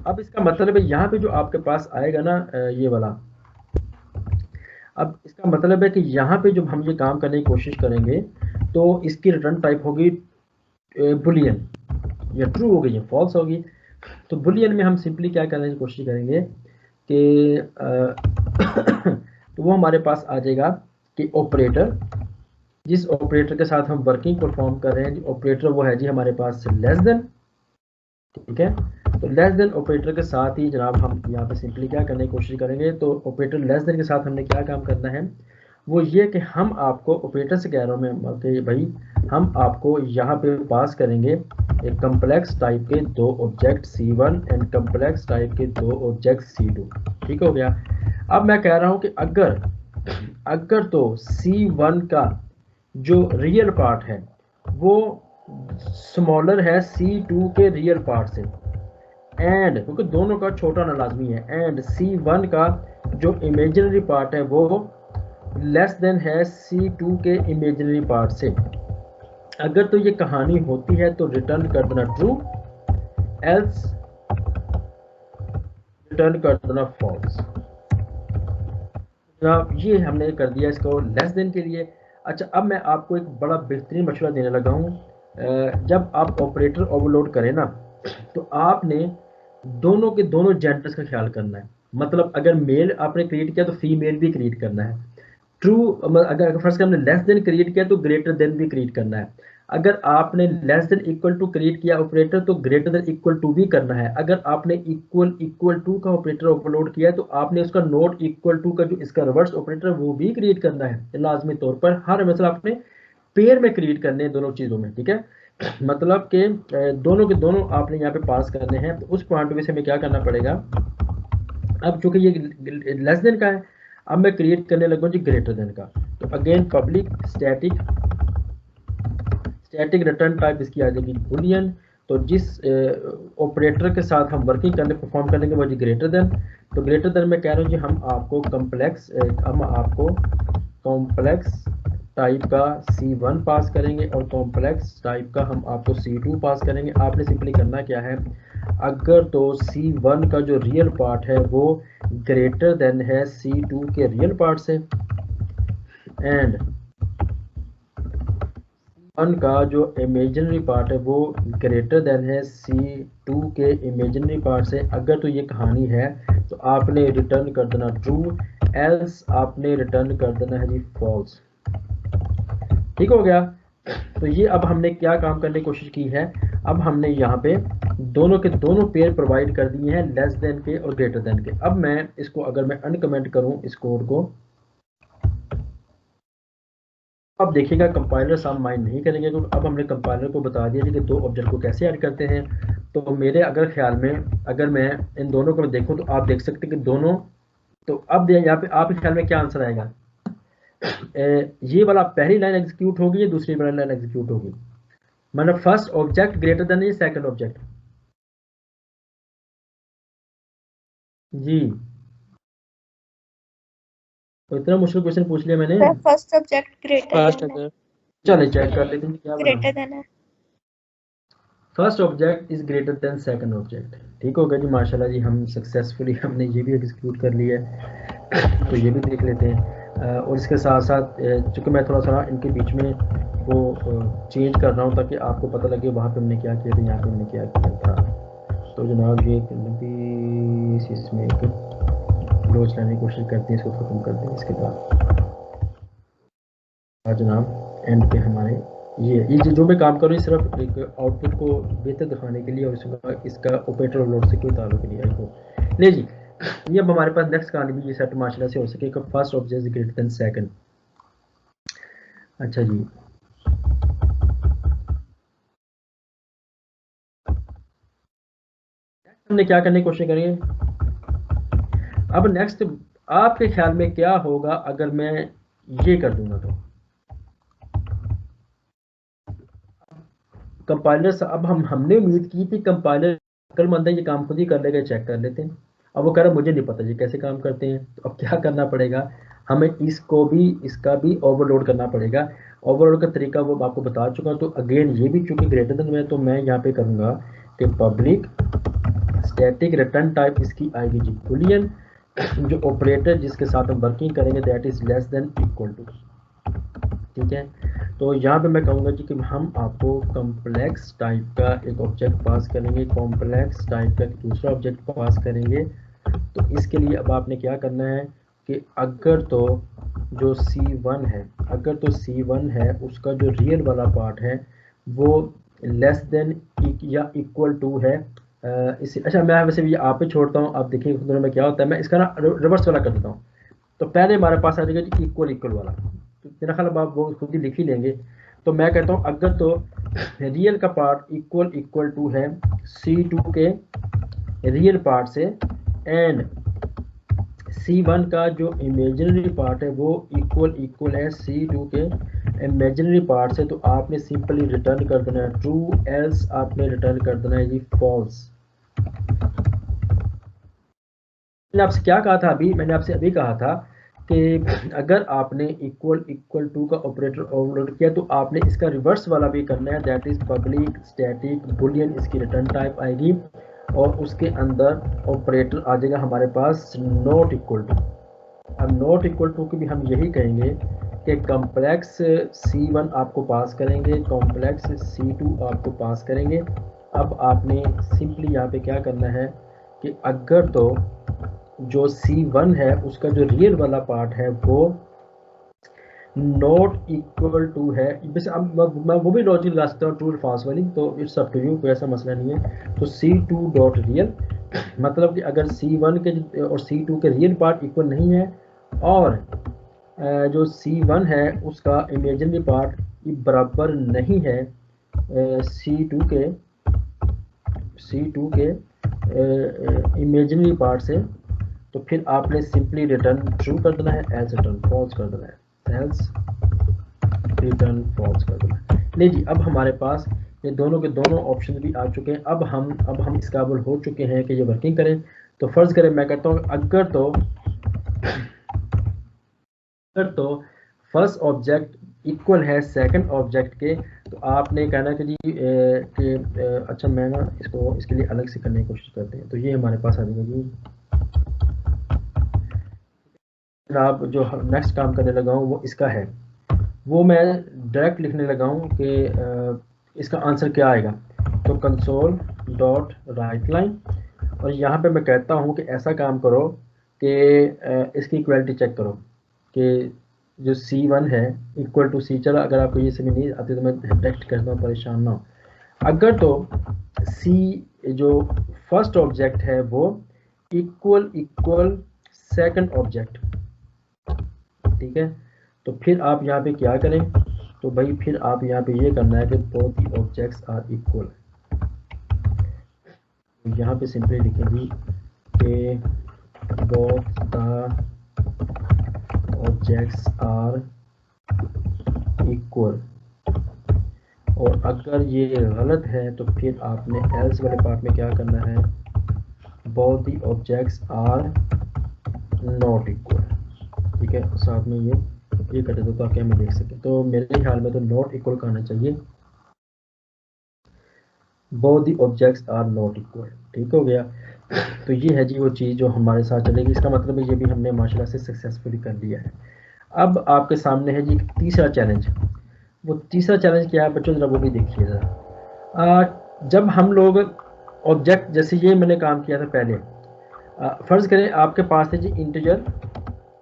अब इसका मतलब है यहाँ पे जो आपके पास आएगा ना ये वाला, अब इसका मतलब है कि यहाँ पे जब हम ये काम करने की कोशिश करेंगे तो इसकी रिटर्न टाइप होगी बुलियन, या ट्रू होगी या फॉल्स होगी। तो बुलियन में हम सिंपली क्या करने की कोशिश करेंगे कि तो वो हमारे पास आ जाएगा कि ऑपरेटर, जिस ऑपरेटर के साथ हम वर्किंग परफॉर्म कर रहे हैं, ऑपरेटर वो है जी हमारे पास लेस देन। ठीक है, तो लेस देन ऑपरेटर के साथ ही जनाब हम यहाँ पे सिंपली क्या करने की कोशिश करेंगे, तो ऑपरेटर लेस देन के साथ हमने क्या काम करना है, वो ये कि हम आपको ऑपरेटर से कह रहा हूँ मैं कि भाई हम आपको यहाँ पे पास करेंगे एक कम्प्लेक्स टाइप के दो object C1 and complex type के दो ऑब्जेक्ट C2। ठीक हो गया। अब मैं कह रहा हूँ कि अगर तो C1 का जो रियल पार्ट है वो स्मॉलर है C2 के रियल पार्ट से, एंड क्योंकि दोनों का छोटा ना लाजमी है, एंड C1 का जो इमेजिनरी पार्ट है वो लेस देन है C2 के इमेजिनरी पार्ट से। अगर तो ये कहानी होती है तो रिटर्न कर देना ट्रू, एल्स रिटर्न कर देना फॉल्स। जनाब ये हमने कर दिया इसको लेस देन के लिए। अच्छा, अब मैं आपको एक बड़ा बेहतरीन मशवरा देने लगा हूँ। जब आप ऑपरेटर ओवरलोड करें ना, तो आपने दोनों के दोनों जेंडर्स का ख्याल करना है। मतलब अगर मेल आपने क्रिएट किया तो फीमेल भी क्रिएट करना है। ट्रू अगर फर्स्ट हमने लेस देन क्रिएट किया तो ग्रेटर देन भी क्रिएट करना है। अगर आपने less than equal to create किया ऑपरेटर तो ग्रेटर देन इक्वल टू भी करना है। अगर आपने इक्वल इक्वल टू का ऑपरेटर ओवरलोड किया है तो आपने उसका नॉट इक्वल टू का जो इसका रिवर्स ऑपरेटर वो भी क्रिएट करना है लाजमी तौर पर। हर मतलब आपने पेयर में क्रिएट करने हैं दोनों चीज़ों में। ठीक है, मतलब कि दोनों के दोनों आपने यहाँ पे पास करने हैं। तो उस पॉइंट में से हमें क्या करना पड़ेगा, अब चूंकि ये लेस देन का है, अब मैं क्रिएट करने लगा जी ग्रेटर देन का। तो again public static return type इसकी आ जाएगी बुलियन। तो जिस ऑपरेटर के साथ हम वर्किंग करने परफॉर्म करेंगे वो जी ग्रेटर देन। तो ग्रेटर देन मैं कह रहा हूँ जी हम आपको कॉम्प्लेक्स टाइप का C1 पास करेंगे और कॉम्प्लेक्स टाइप का हम आपको C2 पास करेंगे। आपने सिंपली करना क्या है, अगर तो C1 का जो रियल पार्ट है वो ग्रेटर देन है C2 के रियल पार्ट से, एंड C1 का जो इमेजिनरी पार्ट है वो ग्रेटर देन है C2 के इमेजिनरी पार्ट से। अगर तो ये कहानी है तो आपने रिटर्न कर देना ट्रू, एल्स आपने रिटर्न कर देना है जी फॉल्स। ठीक हो गया। तो ये अब हमने क्या काम करने की कोशिश की है, अब हमने यहाँ पे दोनों के दोनों पेयर प्रोवाइड कर दिए हैं, लेस देन के और ग्रेटर देन के। अब मैं इसको अगर मैं अनकमेंट करूं इस कोड को, अब देखिएगा कंपाइलर साहब माइंड नहीं करेंगे, क्योंकि अब हमने कंपाइलर को बता दिया कि दो ऑब्जेक्ट को कैसे ऐड करते हैं। तो मेरे अगर ख्याल में अगर मैं इन दोनों को देखूं तो आप देख सकते हैं कि दोनों, तो अब यहाँ पे आपके ख्याल में क्या आंसर आएगा, ये वाला पहली लाइन एग्जीक्यूट होगी या दूसरी वाली लाइन एग्जीक्यूट होगी, मतलब फर्स्ट ऑब्जेक्ट ग्रेटर देन ये सेकंड ऑब्जेक्ट। जी, तो इतना मुश्किल क्वेश्चन पूछ लिया मैंने। Sir first subject greater first than है, अगर चले चेक कर लेते हैं क्या बना। ग्रेटर देन है। First object is greater than second object. ठीक हो गया जी, माशाल्लाह जी, हम सक्सेसफुली हमने ये भी एग्जीक्यूट कर लिया है। तो ये भी देख लेते हैं। और इसके साथ साथ चूँकि मैं थोड़ा सा इनके बीच में वो चेंज कर रहा हूँ ताकि आपको पता लगे वहाँ पे हमने क्या किया था, यहाँ पे हमने क्या किया था। तो जनाब ये लंबी सी इसमें एक क्लोज लाने की कोशिश करते हैं, इसको ख़त्म कर दें। इसके बाद जनाब एंड पे हमारे ये जो मैं काम कर रहा हूँ सिर्फ एक आउटपुट को बेहतर दिखाने के लिए, और इसका ऑपरेटर ओवरलोड से कोई ताल्लुक नहीं है। ले जी, ये अब हमारे पास नेक्स्ट कहानी भी ये सेट माशाल्लाह से हो सके कि first object is greater than second. अच्छा जी, हमने क्या करने की कोशिश करेंगे। अब नेक्स्ट आपके ख्याल में क्या होगा अगर मैं ये कर दूंगा, तो कंपाइलर, अब हमने उम्मीद की थी कंपाइलर अक्लमंद है, ये काम खुद ही कर लेगा, चेक कर लेते हैं। अब वो कह रहा मुझे नहीं पता ये कैसे काम करते हैं। तो अब क्या करना पड़ेगा, हमें इसको भी इसका भी ओवरलोड करना पड़ेगा। ओवरलोड का तरीका वो आपको बता चुका। तो अगेन ये भी चूंकि ग्रेटर देन में, तो मैं यहाँ पे करूँगा कि पब्लिक स्टैटिक रिटर्न टाइप इसकी आएगी जी बुलियन, जो ऑपरेटर जिसके साथ हम वर्किंग करेंगे that is less than equal to. ठीक है, तो यहाँ पे मैं कहूँगा जी कि हम आपको कॉम्प्लेक्स टाइप का एक ऑब्जेक्ट पास करेंगे, कॉम्प्लेक्स टाइप का दूसरा ऑब्जेक्ट पास करेंगे। तो इसके लिए अब आपने क्या करना है कि अगर तो जो C1 है, अगर तो C1 है उसका जो रियल वाला पार्ट है वो लेस देन या इक्वल टू है इसे। अच्छा, मैं वैसे भी आप पे छोड़ता हूँ, आप देखिए दोनों में क्या होता है। मैं इसका ना रिवर्स वाला कर देता हूँ। तो पहले हमारे पास आ जाएगा इक्वल इक्वल वाला, तो मेरा ख्याल आप वो खुद ही लिख ही लेंगे। तो मैं कहता हूँ अगर तो रियल का पार्ट इक्वल इक्वल टू है C2 के रियल पार्ट से, एंड C1 का जो इमेजिनरी पार्ट है वो इक्वल इक्वल है C2 के इमेजिनरी पार्ट से, तो आपने सिंपली रिटर्न कर देना है ट्रू, एल्स आपने रिटर्न कर देना है जी फॉल्स। मैंने आपसे क्या कहा था अभी, मैंने आपसे अभी कहा था कि अगर आपने इक्वल इक्वल टू का ऑपरेटर ओवरलोड किया तो आपने इसका रिवर्स वाला भी करना है, that is public static Boolean इसकी रिटर्न टाइप आएगी, और उसके अंदर ऑपरेटर आ जाएगा हमारे पास नॉट इक्वल टू। अब नॉट इक्वल टू की भी हम यही कहेंगे कि कॉम्प्लेक्स C1 आपको पास करेंगे, कॉम्प्लेक्स C2 आपको पास करेंगे। अब आपने सिंपली यहाँ पे क्या करना है कि अगर तो जो C1 है उसका जो रियल वाला पार्ट है वो नॉट इक्वल टू है, वैसे अब मैं वो भी लॉजिक लगा सकता हूँ ट्रू फॉल्स वाली, तो इट्स अप टू यू, कोई ऐसा मसला नहीं है। तो C2 डॉट रियल, मतलब कि अगर C1 के और C2 के रियल पार्ट इक्वल नहीं है, और जो C1 है उसका इमेजिनरी पार्ट बराबर नहीं है C2 के इमेजिनरी पार्ट से, तो फिर आपने सिंपली रिटर्न ट्रू कर देना है, एल्स रिटर्न फॉल्स कर देना है, एल्स रिटर्न फॉल्स कर देना है। नहीं जी, अब हमारे पास ये दोनों के दोनों ऑप्शन भी आ चुके हैं। अब हम इस काबिल हो चुके हैं कि ये वर्किंग करें। तो फर्ज करें मैं कहता हूँ अगर तो फर्स्ट ऑब्जेक्ट इक्वल है सेकंड ऑब्जेक्ट के, तो आपने कहना कि जी अच्छा मैं ना इसको इसके लिए अलग से करने की कोशिश करते हैं। तो ये हमारे पास आ जाएगा जी, आप जो नेक्स्ट काम करने लगा हूँ वो इसका है, वो मैं डायरेक्ट लिखने लगा हूँ कि इसका आंसर क्या आएगा। तो कंसोल डॉट राइट लाइन, और यहाँ पे मैं कहता हूँ कि ऐसा काम करो कि इसकी क्वालिटी चेक करो कि जो C1 है इक्वल टू C, चलो अगर आपको ये समझ नहीं आती तो मैं टेक्स्ट करता हूँ, परेशान ना हो। अगर तो C जो फर्स्ट ऑब्जेक्ट है वो इक्वल सेकंड ऑब्जेक्ट, ठीक है, तो फिर आप यहाँ पे क्या करें, तो भाई फिर आप यहाँ पे ये करना है कि both the objects are equal. यहाँ पे सिंपली लिखेंगे कि both the objects are equal, और अगर ये गलत है तो फिर आपने एल्स वाले पार्ट में क्या करना है, both the objects are not equal, ठीक है, साथ में ये कर दो ताकि हमें देख सके। तो मेरे ख्याल में तो नॉट इक्वल का आना चाहिए, both the objects are not equal, ठीक हो गया। तो ये है जी वो चीज़ जो हमारे साथ चलेगी, इसका मतलब है ये भी हमने माशाल्लाह से सक्सेसफुली कर लिया है। अब आपके सामने है जी तीसरा चैलेंज। वो तीसरा चैलेंज क्या है बच्चों, जरा वो भी देखिए जरा। जब हम लोग ऑब्जेक्ट, जैसे ये मैंने काम किया था पहले, फर्ज करें आपके पास है जी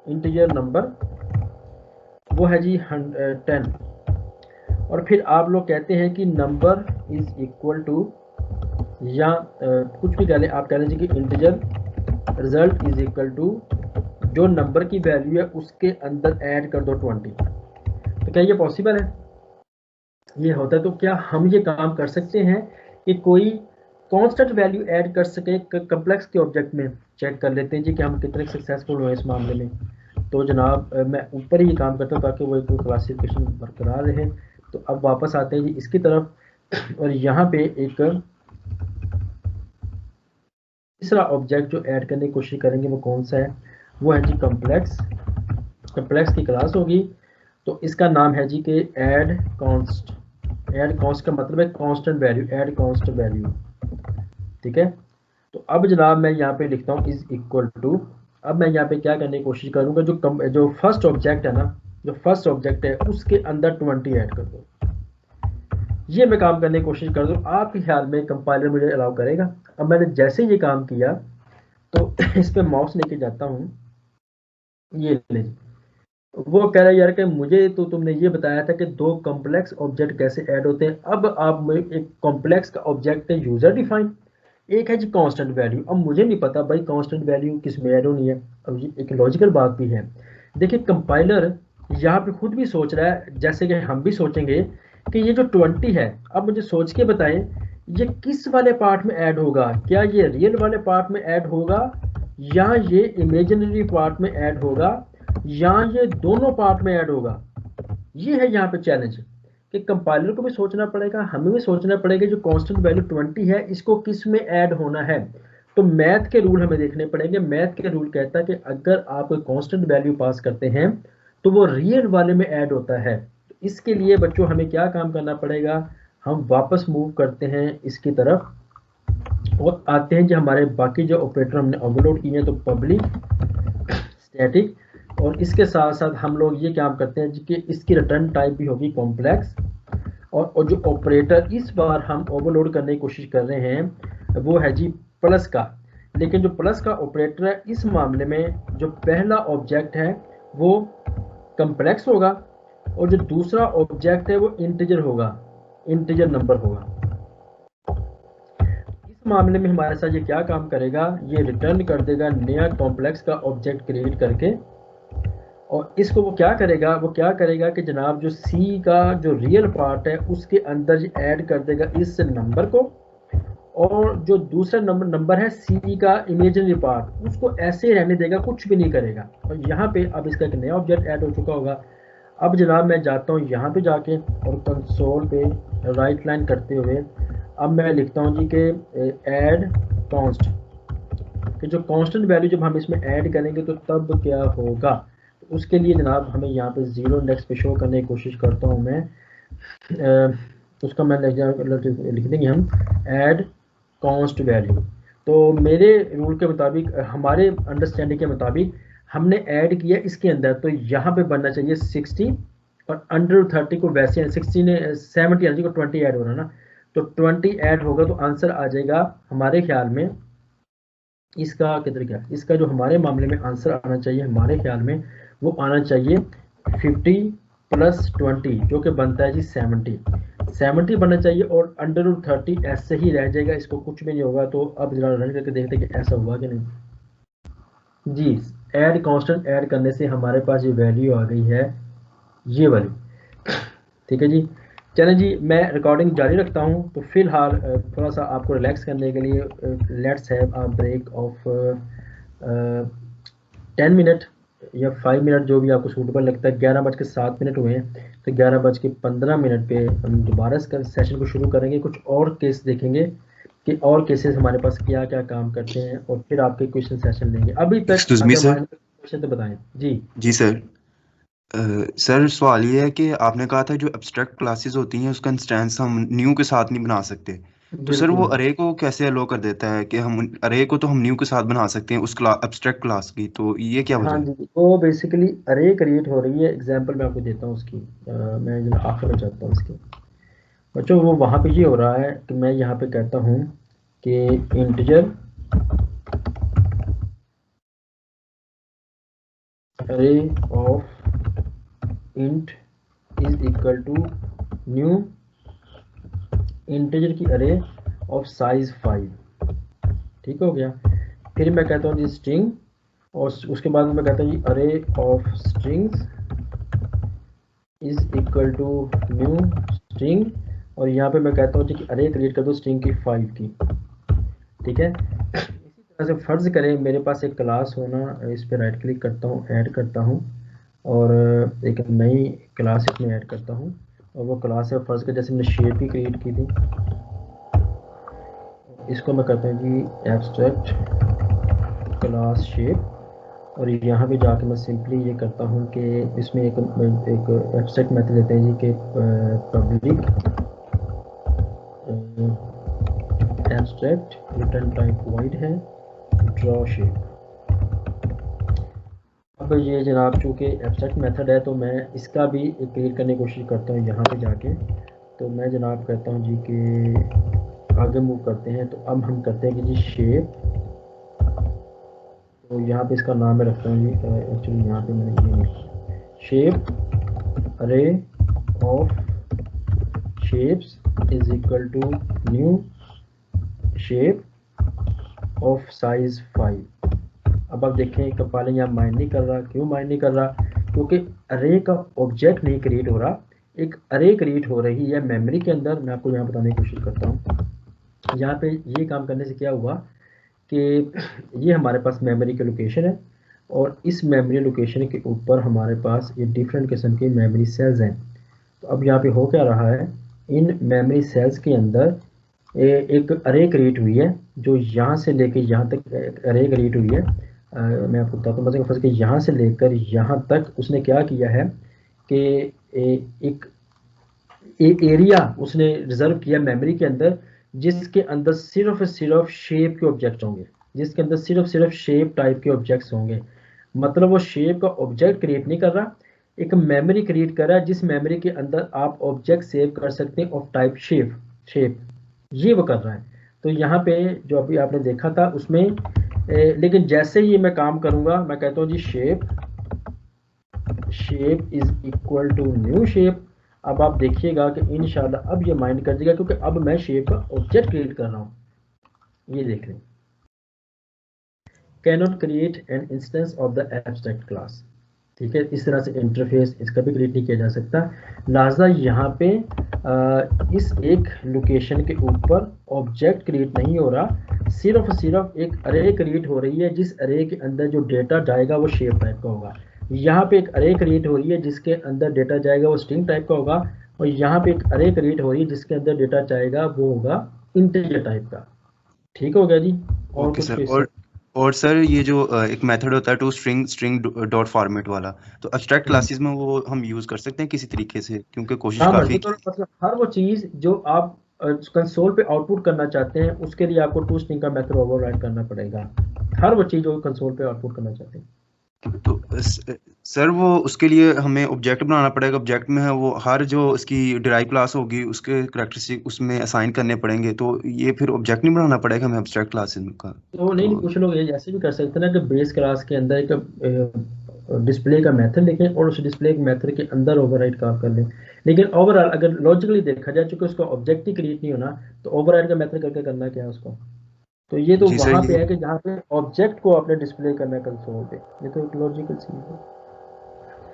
इंटीजर नंबर, वो है जी 10, और फिर आप लोग कहते हैं कि नंबर इज इक्वल टू, या कुछ भी कह लें, आप कह लीजिए कि integer result is equal to जो नंबर की वैल्यू है उसके अंदर ऐड कर दो 20। तो क्या ये पॉसिबल है? ये होता है। तो क्या हम ये काम कर सकते हैं कि कोई कांस्टेंट वैल्यू ऐड कर सके कम्प्लेक्स के ऑब्जेक्ट में? चेक कर लेते हैं जी कि हम कितने सक्सेसफुल हुए इस मामले में। तो जनाब मैं ऊपर ही काम करता हूँ ताकि वो एक क्लासिफिकेशन बरकरार रहे। तो अब वापस आते हैं जी इसकी तरफ, और यहाँ पे एक तीसरा ऑब्जेक्ट जो ऐड करने की कोशिश करेंगे वो कौन सा है, वो है जी कम्प्लेक्स। कम्प्लेक्स की क्लास होगी, तो इसका नाम है जी कि ऐड कॉन्स्ट। ऐड कॉन्स्ट का मतलब है constant value, add constant value, ठीक है। तो अब जनाब मैं यहाँ पे लिखता हूँ इज इक्वल टू, अब मैं यहाँ पे क्या करने की कोशिश करूँगा, जो फर्स्ट ऑब्जेक्ट है ना, जो फर्स्ट ऑब्जेक्ट है उसके अंदर 20 ऐड कर दो। ये मैं काम करने की कोशिश कर दूँ, आपके ख्याल में कंपाइलर मुझे अलाउ करेगा? अब मैंने जैसे ये काम किया तो इस पे माउस लेके जाता हूँ, ये ले, वो कह रहा है यार कि मुझे तो तुमने ये बताया था कि दो कॉम्प्लेक्स ऑब्जेक्ट कैसे ऐड होते हैं, अब आप एक कॉम्प्लेक्स का ऑब्जेक्ट है यूजर डिफाइन, एक है जी कांस्टेंट वैल्यू। अब मुझे नहीं पता भाई कांस्टेंट वैल्यू किस में ऐड होनी है। अब ये एक लॉजिकल बात भी है। देखिए कंपाइलर यहाँ पे खुद भी सोच रहा है जैसे कि हम भी सोचेंगे कि ये जो 20 है, अब मुझे सोच के बताएं ये किस वाले पार्ट में ऐड होगा, क्या ये रियल वाले पार्ट में ऐड होगा, या ये इमेजिनरी पार्ट में ऐड होगा, या ये दोनों पार्ट में ऐड होगा। ये है यहाँ पे चैलेंज कि कंपाइलर को भी सोचना पड़ेगा, हमें भी सोचना पड़ेगा जो कांस्टेंट वैल्यू 20 है इसको किस में ऐड होना है। तो मैथ के रूल हमें देखने पड़ेंगे। मैथ के रूल कहता है कि अगर आप कोई कांस्टेंट वैल्यू पास करते हैं तो वो रियल वाले में ऐड होता है। तो इसके लिए बच्चों हमें क्या काम करना पड़ेगा, हम वापस मूव करते हैं इसकी तरफ और आते हैं जो हमारे बाकी जो ऑपरेटर हमने ओवरलोड किए हैं, तो पब्लिक स्टैटिक, और इसके साथ साथ हम लोग ये काम करते हैं कि इसकी रिटर्न टाइप भी होगी कॉम्प्लेक्स, और जो ऑपरेटर इस बार हम ओवरलोड करने की कोशिश कर रहे हैं वो है जी प्लस का। लेकिन जो प्लस का ऑपरेटर है इस मामले में जो पहला ऑब्जेक्ट है वो कम्प्लेक्स होगा, और जो दूसरा ऑब्जेक्ट है वो इंटीजर होगा, इंटीजर नंबर होगा। इस मामले में हमारे साथ ये क्या काम करेगा, ये रिटर्न कर देगा नया कॉम्प्लेक्स का ऑब्जेक्ट क्रिएट करके, और इसको वो क्या करेगा कि जनाब जो सी का जो रियल पार्ट है उसके अंदर ऐड कर देगा इस नंबर को, और जो दूसरा नंबर है सी का इमेजिनरी पार्ट उसको ऐसे रहने देगा, कुछ भी नहीं करेगा। और यहाँ पे अब इसका एक नया ऑब्जेक्ट ऐड हो चुका होगा। अब जनाब मैं जाता हूँ यहाँ पे जाके और कंसोल पे राइट लाइन करते हुए अब मैं लिखता हूँ जी कि ऐड कॉन्स्ट, कि जो कांस्टेंट वैल्यू जब हम इसमें ऐड करेंगे तो तब क्या होगा। तो उसके लिए जनाब हमें यहाँ पे 0 इंडेक्स पे शो करने की कोशिश करता हूँ मैं, उसका मैं लिख देंगे हम ऐड कांस्ट वैल्यू। तो मेरे रूल के मुताबिक, हमारे अंडरस्टैंडिंग के मुताबिक हमने ऐड किया इसके अंदर, तो यहाँ पे बनना चाहिए 60 और अंडर 30 को वैसे 60 ने 70 यानी को 20 ऐड हो रहा ना, तो 20 ऐड होगा तो आंसर आ जाएगा हमारे ख्याल में इसका किधर गया, इसका जो हमारे मामले में आंसर आना चाहिए हमारे ख्याल में वो आना चाहिए 50 प्लस 20 जो कि बनता है जी 70 बनना चाहिए, और अंडर रूट 30 ऐसे ही रह जाएगा, इसको कुछ भी नहीं होगा। तो अब जरा रन करके देखते हैं कि ऐसा हुआ कि नहीं जी। ऐड कांस्टेंट ऐड करने से हमारे पास ये वैल्यू आ गई है ये वाली, ठीक है जी। चलें जी, मैं रिकॉर्डिंग जारी रखता हूँ। तो फिलहाल थोड़ा सा आपको रिलैक्स करने के लिए let's have a break of 10 minute या 5 मिनट, जो भी आपको सूटेबल लगता है। 11:07 हुए हैं, तो 11:15 पे हम दोबारा इस सेशन को शुरू करेंगे। कुछ और केस देखेंगे कि और केसेस हमारे पास क्या क्या काम करते हैं, और फिर आपके क्वेश्चन सेशन लेंगे। अभी तक एक्सक्यूज मी अगर सर। हमारे क्वेश्चन तो बताएं जी। जी सर। सर सवाल ये है कि आपने कहा था जो एब्स्ट्रैक्ट क्लासेस होती हैं उसका इंस्टेंस हम न्यू के साथ नहीं बना सकते, तो सर वो बिल्कुल अरे को कैसे अलो कर देता है कि हम अरे को तो हम न्यू के साथ बना सकते हैं उस एब्स्ट्रैक्ट क्लास की, तो ये क्या वजह हाँ है? जी, वो बेसिकली अरे क्रिएट हो रही है। एग्जांपल मैं आपको देता हूँ उसकी। मैं जो आखिर में चाहता हूँ इसके बच्चों, वो वहाँ पे ये हो रहा है कि मैं यहाँ पे कहता हूँ कि integer array of int is equal to new integer की अरे ऑफ साइज 5। ठीक हो गया। फिर मैं कहता हूँ जी स्ट्रिंग, और उसके बाद मैं कहता हूँ जी array of strings is equal to new string, और यहाँ पे मैं कहता हूँ कि अरे क्रिएट कर दो स्ट्रिंग की 5 की। ठीक है। इसी तरह से फर्ज करें मेरे पास एक क्लास होना, इस पर राइट क्लिक करता हूँ, ऐड करता हूँ, और एक नई क्लास इसमें ऐड करता हूँ। और वो क्लास है, फर्ज कर जैसे मैंने शेप ही क्रिएट की थी, इसको मैं कहता हूँ जी एब्स्ट्रैक्ट क्लास शेप। और यहाँ पे जाके मैं सिंपली ये करता हूँ कि इसमें एक एब्स्ट्रैक्ट मेथड देते हैं जी कि public abstract return type void है ड्रॉ शेप। अब ये जनाब चूँकि एब्स्ट्रैक्ट मेथड है, तो मैं इसका भी क्लियर करने की कोशिश करता हूँ यहाँ पे जाके। तो मैं जनाब कहता हूँ जी कि आगे मूव करते हैं। तो अब हम करते हैं कि जी शेप, तो यहाँ पे इसका नाम मैं रखता हूँ जी, एक्चुअली यहाँ पे मैंने ये नहीं, shape array of shapes is equal to new shape of size 5। अब आप देखें कंपाइलिंग यहाँ माइंड नहीं कर रहा। क्यों माइंड नहीं कर रहा? क्योंकि अरे का ऑब्जेक्ट नहीं क्रिएट हो रहा, एक अरे क्रिएट हो रही है मेमोरी के अंदर। मैं आपको यहाँ बताने की कोशिश करता हूँ। यहाँ पे ये काम करने से क्या हुआ कि ये हमारे पास मेमोरी की लोकेशन है, और इस मेमोरी लोकेशन के ऊपर हमारे पास ये डिफरेंट किस्म के मेमोरी सेल्स हैं। तो अब यहाँ पे हो क्या रहा है, इन मेमोरी सेल्स के अंदर एक अरे क्रिएट हुई है, जो यहाँ से लेके यहाँ तक अरे क्रिएट हुई है। मैं आपको बताता हूँ बस फर्ज कि यहाँ से लेकर यहाँ तक उसने क्या किया है कि एक एरिया उसने रिजर्व किया मेमोरी के अंदर, जिसके अंदर सिर्फ शेप के ऑब्जेक्ट होंगे, जिसके अंदर सिर्फ शेप टाइप के ऑब्जेक्ट्स होंगे। मतलब वो शेप का ऑब्जेक्ट क्रिएट नहीं कर रहा, एक मेमोरी क्रिएट कर रहा है, जिस मेमोरी के अंदर आप ऑब्जेक्ट सेव कर सकते हैं ऑफ टाइप शेप ये वो कर रहा है। तो यहाँ पे जो अभी आपने देखा था उसमें लेकिन जैसे ही मैं काम करूंगा, मैं कहता हूँ जी shape is equal to new shape. अब आप देखिएगा कि इंशाल्लाह अब ये माइंड कर देगा, क्योंकि अब मैं शेप का ऑब्जेक्ट क्रिएट कर रहा हूँ। ये देख लें, cannot create an instance of the abstract class. ठीक है, इस तरह से इंटरफेस इसका भी क्रिएट नहीं किया जा सकता। लिहाजा यहाँ पे इस एक लोकेशन के ऊपर ऑब्जेक्ट क्रिएट नहीं हो रहा, सिर्फ एक अरे क्रिएट हो रही है, जिस अरे के अंदर जो डेटा जाएगा वो शेप टाइप का होगा। यहाँ पे एक अरे क्रिएट हो रही है जिसके अंदर डेटा जाएगा वो स्ट्रिंग टाइप का होगा, और यहाँ पे एक अरे क्रिएट हो रही है जिसके अंदर डेटा जाएगा वो होगा इंटीजर टाइप का। ठीक हो गया जी। और ओके कुछ सर। और सर ये जो एक मेथड होता है टू स्ट्रिंग डॉट फॉर्मेट वाला, तो एब्स्ट्रैक्ट क्लासेस में वो हम यूज कर सकते हैं किसी तरीके से, क्योंकि कोशिश हाँ काफी मर्जी करो, मतलब हर वो चीज़ जो आप कंसोल पे आउटपुट करना चाहते हैं, उसके लिए आपको टू स्ट्रिंग का मेथड ओवरराइड करना पड़ेगा। हर वो चीज़ जो कंसोल पे आउटपुट करना चाहते हैं। तो सर वो उसके लिए हमें ऑब्जेक्ट बनाना पड़ेगा। ऑब्जेक्ट में है वो हर जो इसकी डिराइव क्लास होगी उसके करैक्टरिस्टिक उसमें असाइन करने पड़ेंगे, तो ये फिर ऑब्जेक्ट नहीं बनाना पड़ेगा हमें एब्स्ट्रैक्ट क्लासेस का? तो नहीं, तो कुछ लोग ये जैसे भी कर सकते हैं ना कि बेस क्लास के अंदर एक डिस्प्ले का मेथड लिखें और उस डिस्प्ले के मेथड के अंदर ओवरराइड कॉल कर लें। लेकिन ओवरऑल अगर लॉजिकली देखा जाए, चूंकि उसका ऑब्जेक्ट ही क्रिएट नहीं होना, तो ओवरराइड का मेथड करके करना क्या है उसको। तो ये तो जी सर वहां पे ये है कि जहाँ पे ऑब्जेक्ट को आपने डिस्प्ले करना है कंसोल पे। ये तो एक लॉजिकल चीज है।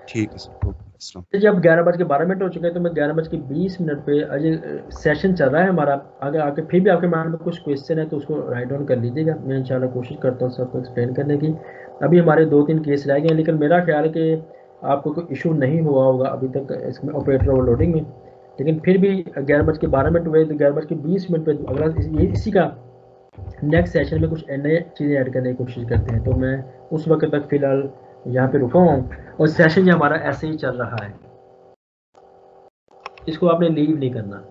ठीक है सर, ओके अस्सलाम। जी, अब 11:12 हो चुके हैं, तो मैं 11:20 पे अजय सेशन चल रहा है हमारा। अगर आके फिर भी आपके माइंड में कुछ क्वेश्चन है तो उसको राइट डाउन कर लीजिएगा, मैं इंशाल्लाह कोशिश करता हूँ सबको एक्सप्लेन करने की। अभी हमारे 2-3 केस रह गए हैं, लेकिन मेरा ख्याल है कि आपको कोई इशू नहीं हुआ होगा अभी तक इसमें ऑपरेटर ओवरलोडिंग में। लेकिन फिर भी 11:12 हुए, तो 11:20 पे अगला इसी का नेक्स्ट सेशन में कुछ नए चीज़ें ऐड करने की कोशिश करते हैं। तो मैं उस वक्त तक फिलहाल यहाँ पे रुका हूँ, और सेशन हमारा ऐसे ही चल रहा है, इसको आपने लीव नहीं करना।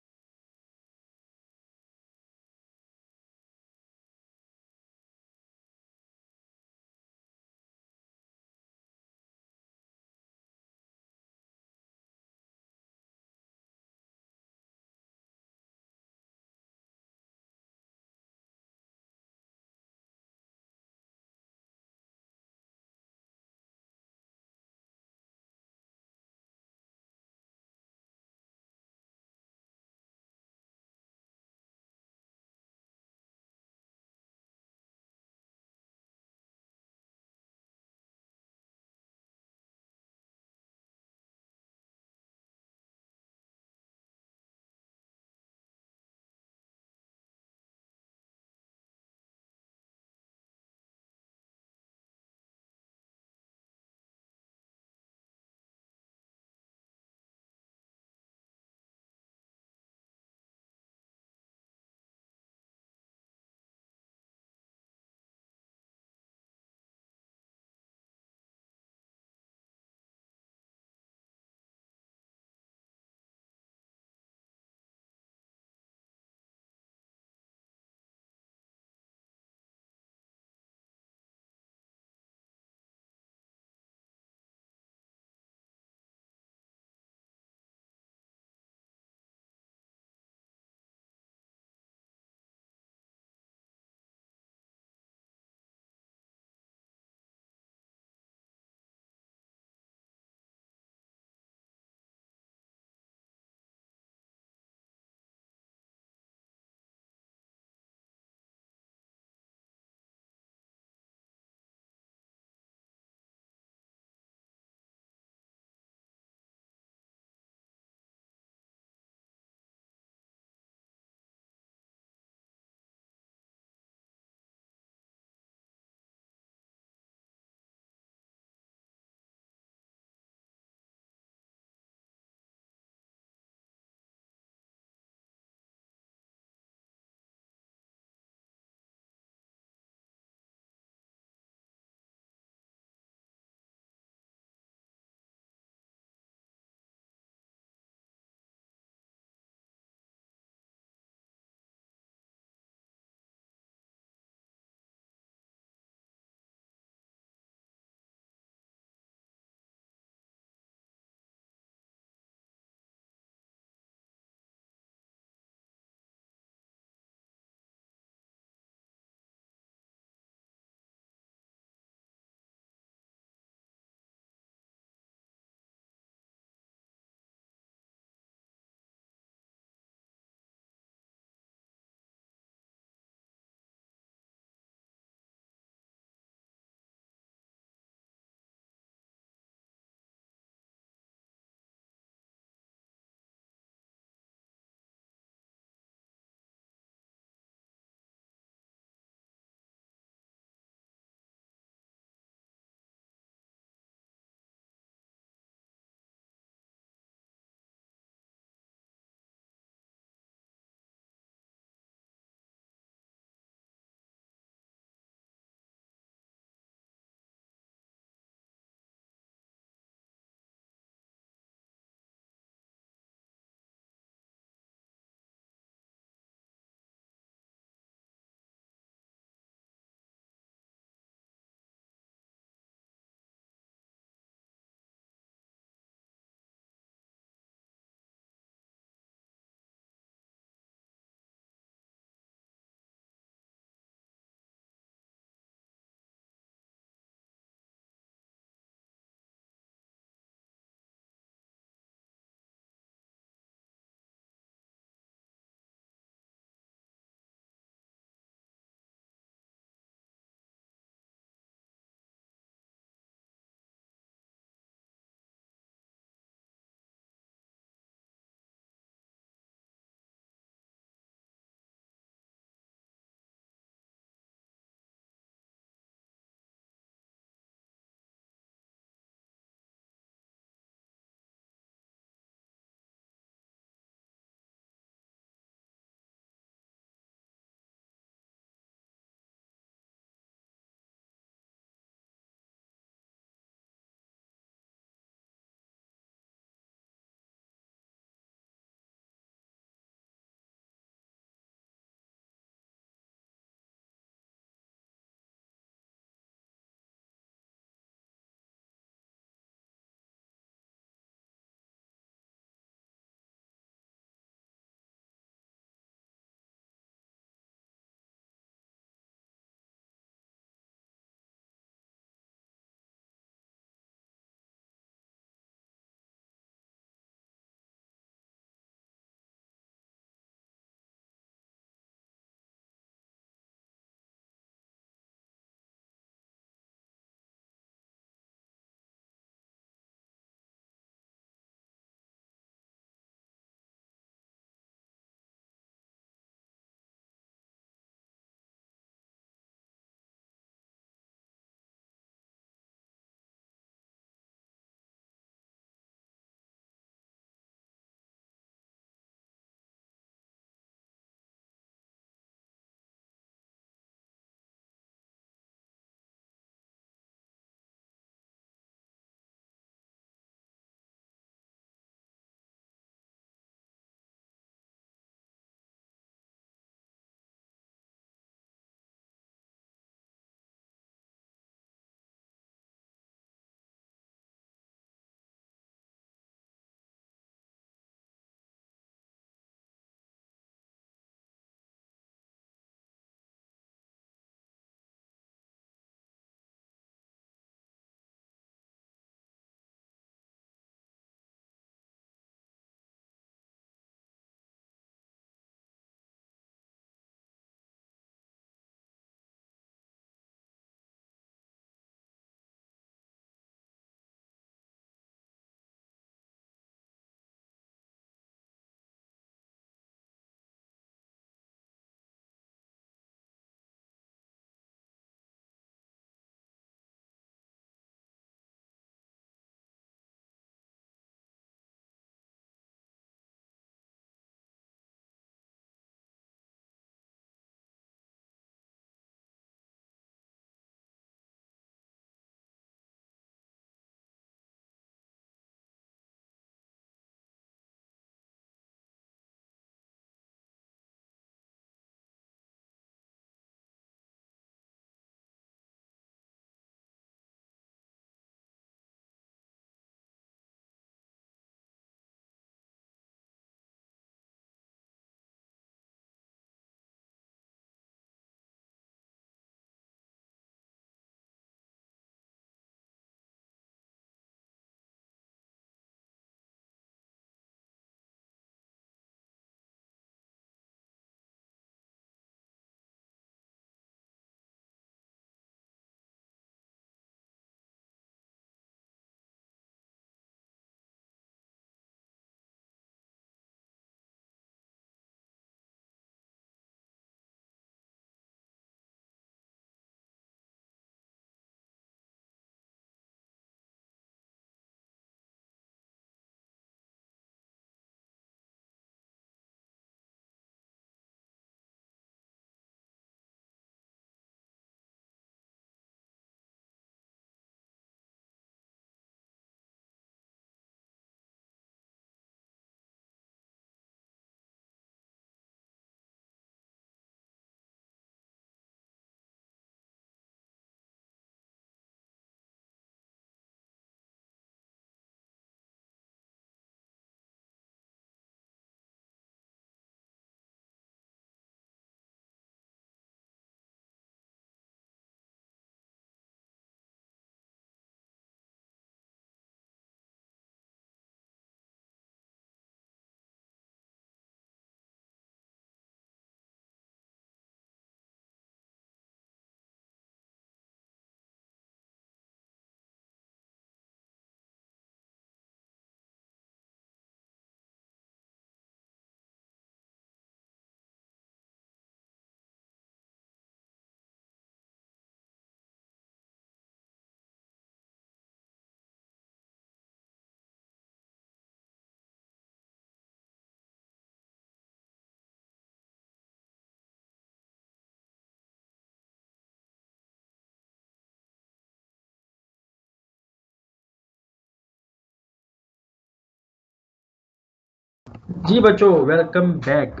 जी बच्चों, वेलकम बैक।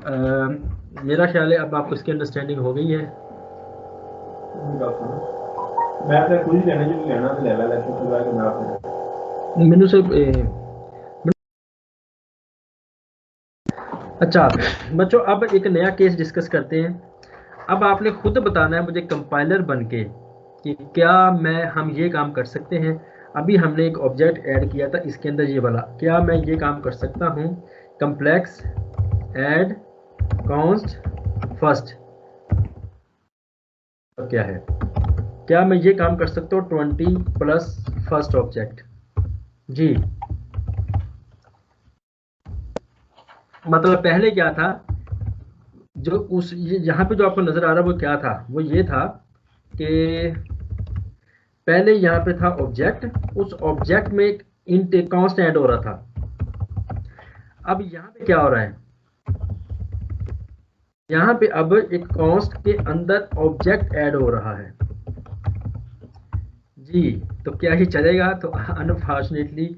मेरा ख्याल है अब आपको इसकी अंडरस्टैंडिंग हो गई है। मैं तो कुछ कहने जो कहना तो ले ला, लेकिन तो कि मैं आपने मैनू से अच्छा बच्चों, अब एक नया केस डिस्कस करते हैं। अब आपने खुद बताना है मुझे कंपाइलर बन के कि क्या हम ये काम कर सकते हैं। अभी हमने एक ऑब्जेक्ट ऐड किया था इसके अंदर ये वाला, क्या मैं ये काम कर सकता हूँ? कम्प्लेक्स ऐड कॉन्स्ट फर्स्ट क्या है? क्या मैं ये काम कर सकता हूँ 20 प्लस फर्स्ट ऑब्जेक्ट? जी, मतलब पहले क्या था, जो उस यहाँ पे जो आपको नजर आ रहा है वो क्या था? वो ये था कि पहले यहाँ पे था ऑब्जेक्ट, उस ऑब्जेक्ट में एक इंट कॉन्स्ट ऐड हो रहा था। अब यहाँ पे क्या हो रहा है? यहाँ पे अब एक कॉन्स्ट के अंदर ऑब्जेक्ट ऐड हो रहा है। जी, तो क्या ही चलेगा? तो अनफॉर्चुनेटली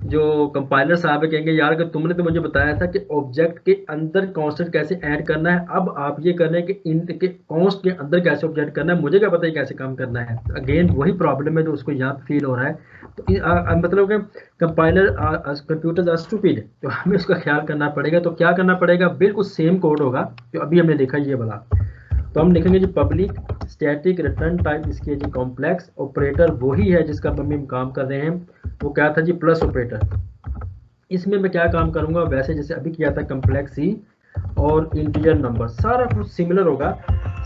जो कंपाइलर साहब कहेंगे यार कि तुमने तो मुझे बताया था कि ऑब्जेक्ट के अंदर कांस्टेंट कैसे ऐड करना है, अब आप ये कर रहे हैं कि इंट के कांस्ट के अंदर कैसे ऑब्जेक्ट करना है, मुझे क्या पता है कैसे काम करना है। अगेन वही प्रॉब्लम है जो उसको यहाँ पे फील हो रहा है। तो मतलब कि कंपाइलर कंप्यूटर्स आर स्टूपिड, तो हमें उसका ख्याल करना पड़ेगा। तो क्या करना पड़ेगा? बिल्कुल सेम कोड होगा जो अभी हमने लिखा ये वाला। तो हम लिखेंगे जी पब्लिक स्टैटिक रिटर्न टाइप, इसकी जी कॉम्प्लेक्स ऑपरेटर वही है जिसका हम काम कर रहे हैं। वो क्या था जी? Plus operator. इसमें मैं क्या काम करूंगा? वैसे जैसे अभी किया था कम्प्लेक्स ही और इंटीजर नंबर, सारा कुछ सिमिलर होगा।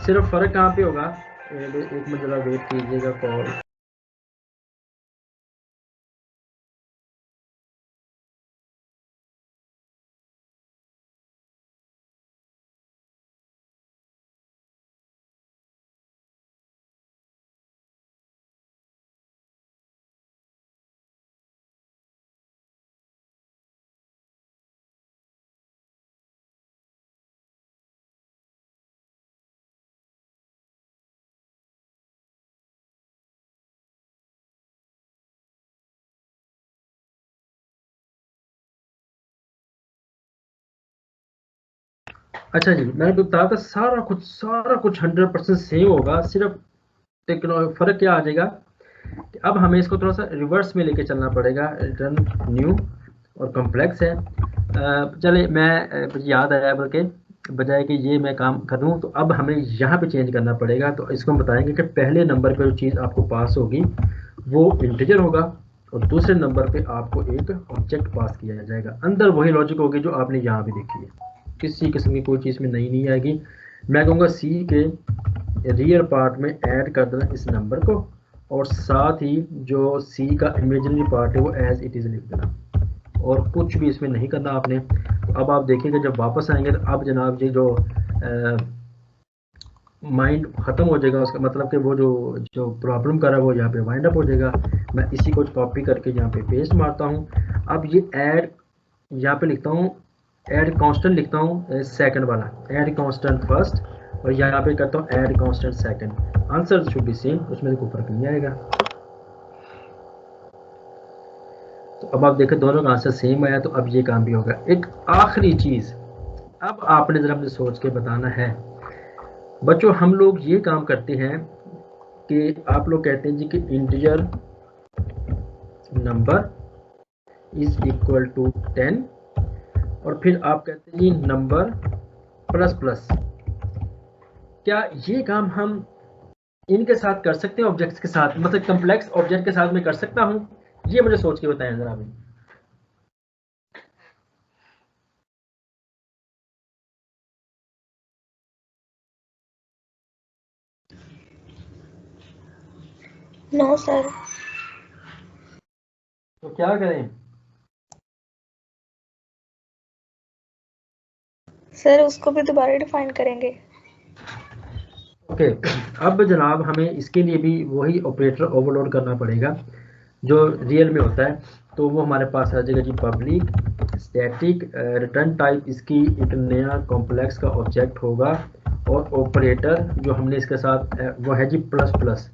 सिर्फ फर्क कहाँ पे होगा? एक मिनट जरा वेट कीजिएगा कॉल। अच्छा जी, मैंने बताया था सारा कुछ 100% सेम होगा। सिर्फ फर्क क्या आ जाएगा कि अब हमें इसको थोड़ा सा रिवर्स में लेके चलना पड़ेगा। रिटर्न न्यू और कॉम्प्लेक्स है। चले मैं मुझे याद आया, बल्कि बजाय कि ये मैं काम कर दूँ तो अब हमें यहाँ पे चेंज करना पड़ेगा। तो इसको हम बताएंगे कि पहले नंबर पे जो चीज़ आपको पास होगी वो इंटीजर होगा और दूसरे नंबर पे आपको एक ऑब्जेक्ट पास किया जाएगा। अंदर वही लॉजिक होगी जो आपने यहाँ भी देखी है, किसी किस्म की कोई चीज़ में नहीं आएगी। मैं कहूँगा सी के रियल पार्ट में ऐड कर देना इस नंबर को, और साथ ही जो सी का इमेजिनरी पार्ट है वो एज इट इज़ लिख देना, और कुछ भी इसमें नहीं करना आपने। तो अब आप देखिएगा जब वापस आएंगे तो अब जनाब जी जो माइंड ख़त्म हो जाएगा, उसका मतलब कि वो जो जो प्रॉब्लम कर रहा है वो यहाँ पे वाइंड अप हो जाएगा। मैं इसी को कॉपी करके यहाँ पे पेस्ट मारता हूँ। अब ये ऐड यहाँ पे लिखता हूँ, ऐड कांस्टेंट लिखता हूँ सेकंड वाला, ऐड कांस्टेंट फर्स्ट, और यहाँ पे करता हूँ add constant second. Answer should be same, उसमें कोई फर्क नहीं आएगा। तो अब आप देखें दोनों का आंसर सेम आया, तो अब ये काम भी होगा। एक आखिरी चीज़ अब आपने ज़रा मुझे सोच के बताना है। बच्चों हम लोग ये काम करते हैं कि आप लोग कहते हैं जी कि integer number is equal to 10, और फिर आप कहते हैं जी नंबर प्लस प्लस। क्या ये काम हम इनके साथ कर सकते हैं, ऑब्जेक्ट्स के साथ, मतलब कम्प्लेक्स ऑब्जेक्ट के साथ में कर सकता हूँ? ये मुझे सोच के बताएं जरा अभी। No sir. तो क्या करें? सर उसको भी दोबारा डिफाइन करेंगे। ओके, अब जनाब हमें इसके लिए भी वही ऑपरेटर ओवरलोड करना पड़ेगा जो रियल में होता है। तो वो हमारे पास आ जाएगा जी पब्लिक स्टैटिक रिटर्न टाइप, इसकी एक नया कॉम्प्लेक्स का ऑब्जेक्ट होगा, और ऑपरेटर जो हमने इसके साथ वो है जी प्लस प्लस।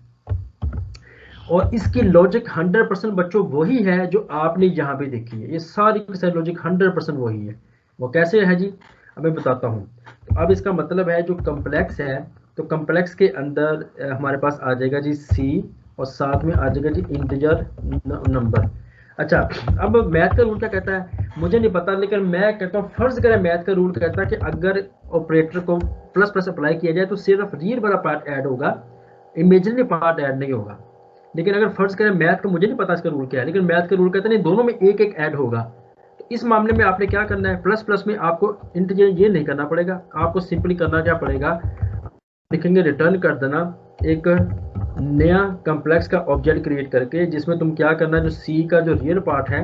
और इसकी लॉजिक 100% बच्चों वही है जो आपने यहाँ पे देखी है। ये सारी की सारी लॉजिक 100% वही है। वो कैसे है जी, अब मैं बताता हूँ। तो अब इसका मतलब है जो कम्प्लेक्स है, तो कम्प्लेक्स के अंदर हमारे पास आ जाएगा जी सी, और साथ में आ जाएगा जी इंटीजर नंबर। अच्छा, अब मैथ का रूल क्या कहता है मुझे नहीं पता, लेकिन मैं कहता हूँ फर्ज करें मैथ का रूल कहता है कि अगर ऑपरेटर को प्लस प्लस अप्लाई किया जाए तो सिर्फ रियल वाला पार्ट ऐड होगा, इमेजिनरी पार्ट ऐड नहीं होगा। लेकिन अगर फर्ज करें मैथ का, मुझे नहीं पता इसका रूल क्या है, लेकिन मैथ का रूल कहता है नहीं, दोनों में एक एक ऐड होगा। तो इस मामले में आपने क्या करना है, प्लस प्लस में आपको इंटीजर ये नहीं करना पड़ेगा, आपको सिंपली करना क्या पड़ेगा, लिखेंगे रिटर्न कर देना एक नया कम्प्लेक्स का ऑब्जेक्ट क्रिएट करके, जिसमें तुम क्या करना है, जो सी का जो रियल पार्ट है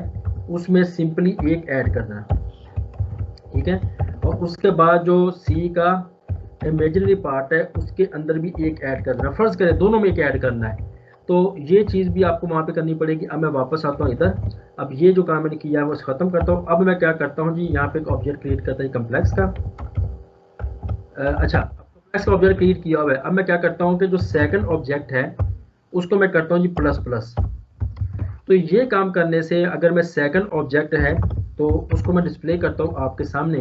उसमें सिंपली एक ऐड करना, ठीक है। और उसके बाद जो सी का इमेजिनरी पार्ट है उसके अंदर भी एक ऐड करना, फर्ज करें दोनों में एक ऐड करना है, तो ये चीज़ भी आपको वहाँ पे करनी पड़ेगी। अब मैं वापस आता हूँ इधर, अब ये जो काम मैंने किया है वो ख़त्म करता हूँ। अब मैं क्या करता हूँ जी, यहाँ पे एक ऑब्जेक्ट क्रिएट करता है कम्प्लेक्स का। अच्छा, कम्प्लेक्स का ऑब्जेक्ट क्रिएट किया हुआ है। अब मैं क्या करता हूँ कि जो सेकंड ऑब्जेक्ट है उसको मैं करता हूँ जी प्लस प्लस। तो ये काम करने से अगर मैं सेकंड ऑब्जेक्ट है तो उसको मैं डिस्प्ले करता हूँ आपके सामने,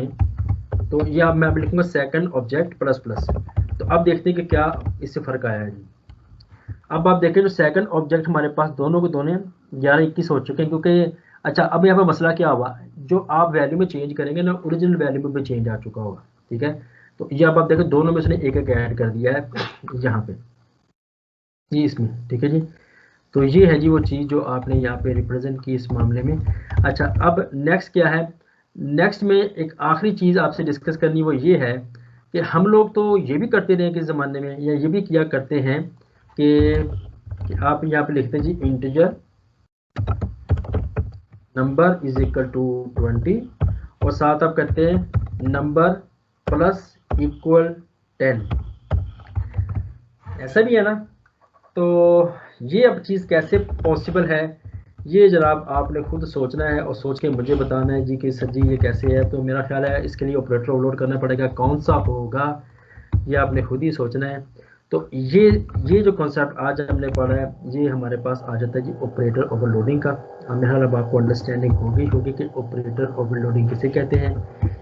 तो ये अब मैं लिखूंगा सेकंड ऑब्जेक्ट प्लस प्लस। तो अब देखते हैं कि क्या इससे फ़र्क आया है जी। अब आप देखें जो सेकंड ऑब्जेक्ट हमारे पास दोनों के दोनों 11-21 हो चुके हैं, क्योंकि अच्छा अब यहाँ पे मसला क्या हुआ, जो आप वैल्यू में चेंज करेंगे ना ओरिजिनल वैल्यू में भी चेंज आ चुका होगा, ठीक है। तो ये अब आप देखें दोनों में उसने एक एक ऐड कर दिया है यहाँ पे जी इसमें, ठीक है जी। तो ये है जी वो चीज़ जो आपने यहाँ पे रिप्रेजेंट की इस मामले में। अच्छा, अब नेक्स्ट क्या है, नेक्स्ट में एक आखिरी चीज़ आपसे डिस्कस करनी वो ये है कि हम लोग तो ये भी करते रहे किस ज़माने में, या ये भी किया करते हैं कि आप यहाँ पे लिखते हैं जी integer number is equal to 20, और साथ आप कहते हैं नंबर प्लस इक्वल 10, ऐसा भी है ना। तो ये अब चीज़ कैसे पॉसिबल है, ये जनाब आपने खुद सोचना है और सोच के मुझे बताना है जी कि सर जी ये कैसे है। तो मेरा ख्याल है इसके लिए ऑपरेटर ओवरलोड करना पड़ेगा, कौन सा होगा ये आपने खुद ही सोचना है। तो ये जो कॉन्सेप्ट आज हमने पढ़ा है ये हमारे पास आ जाता है जी ऑपरेटर ओवरलोडिंग का। मेरा ख्याल अब आपको अंडरस्टैंडिंग होगी कि ऑपरेटर ओवरलोडिंग किसे कहते हैं,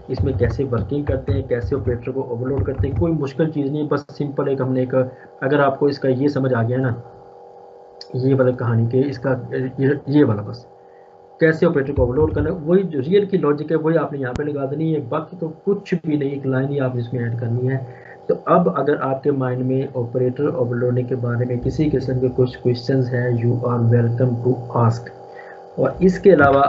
इसमें कैसे वर्किंग करते हैं, कैसे ऑपरेटर को ओवरलोड करते हैं। कोई मुश्किल चीज़ नहीं, बस सिंपल एक हमने एक, अगर आपको इसका ये समझ आ गया ना ये वाला कहानी के इसका ये वाला बस कैसे ऑपरेटर को ओवरलोड करना है, वही जो रियल की लॉजिक है वही आपने यहाँ पे लगा देनी है, बाकी तो कुछ भी नहीं, एक लाइन ही आप इसमें ऐड करनी है। तो अब अगर आपके माइंड में ऑपरेटर ओवरलोडिंग के बारे में किसी किस्म के कुछ क्वेश्चंस हैं, you are welcome to ask. और इसके अलावा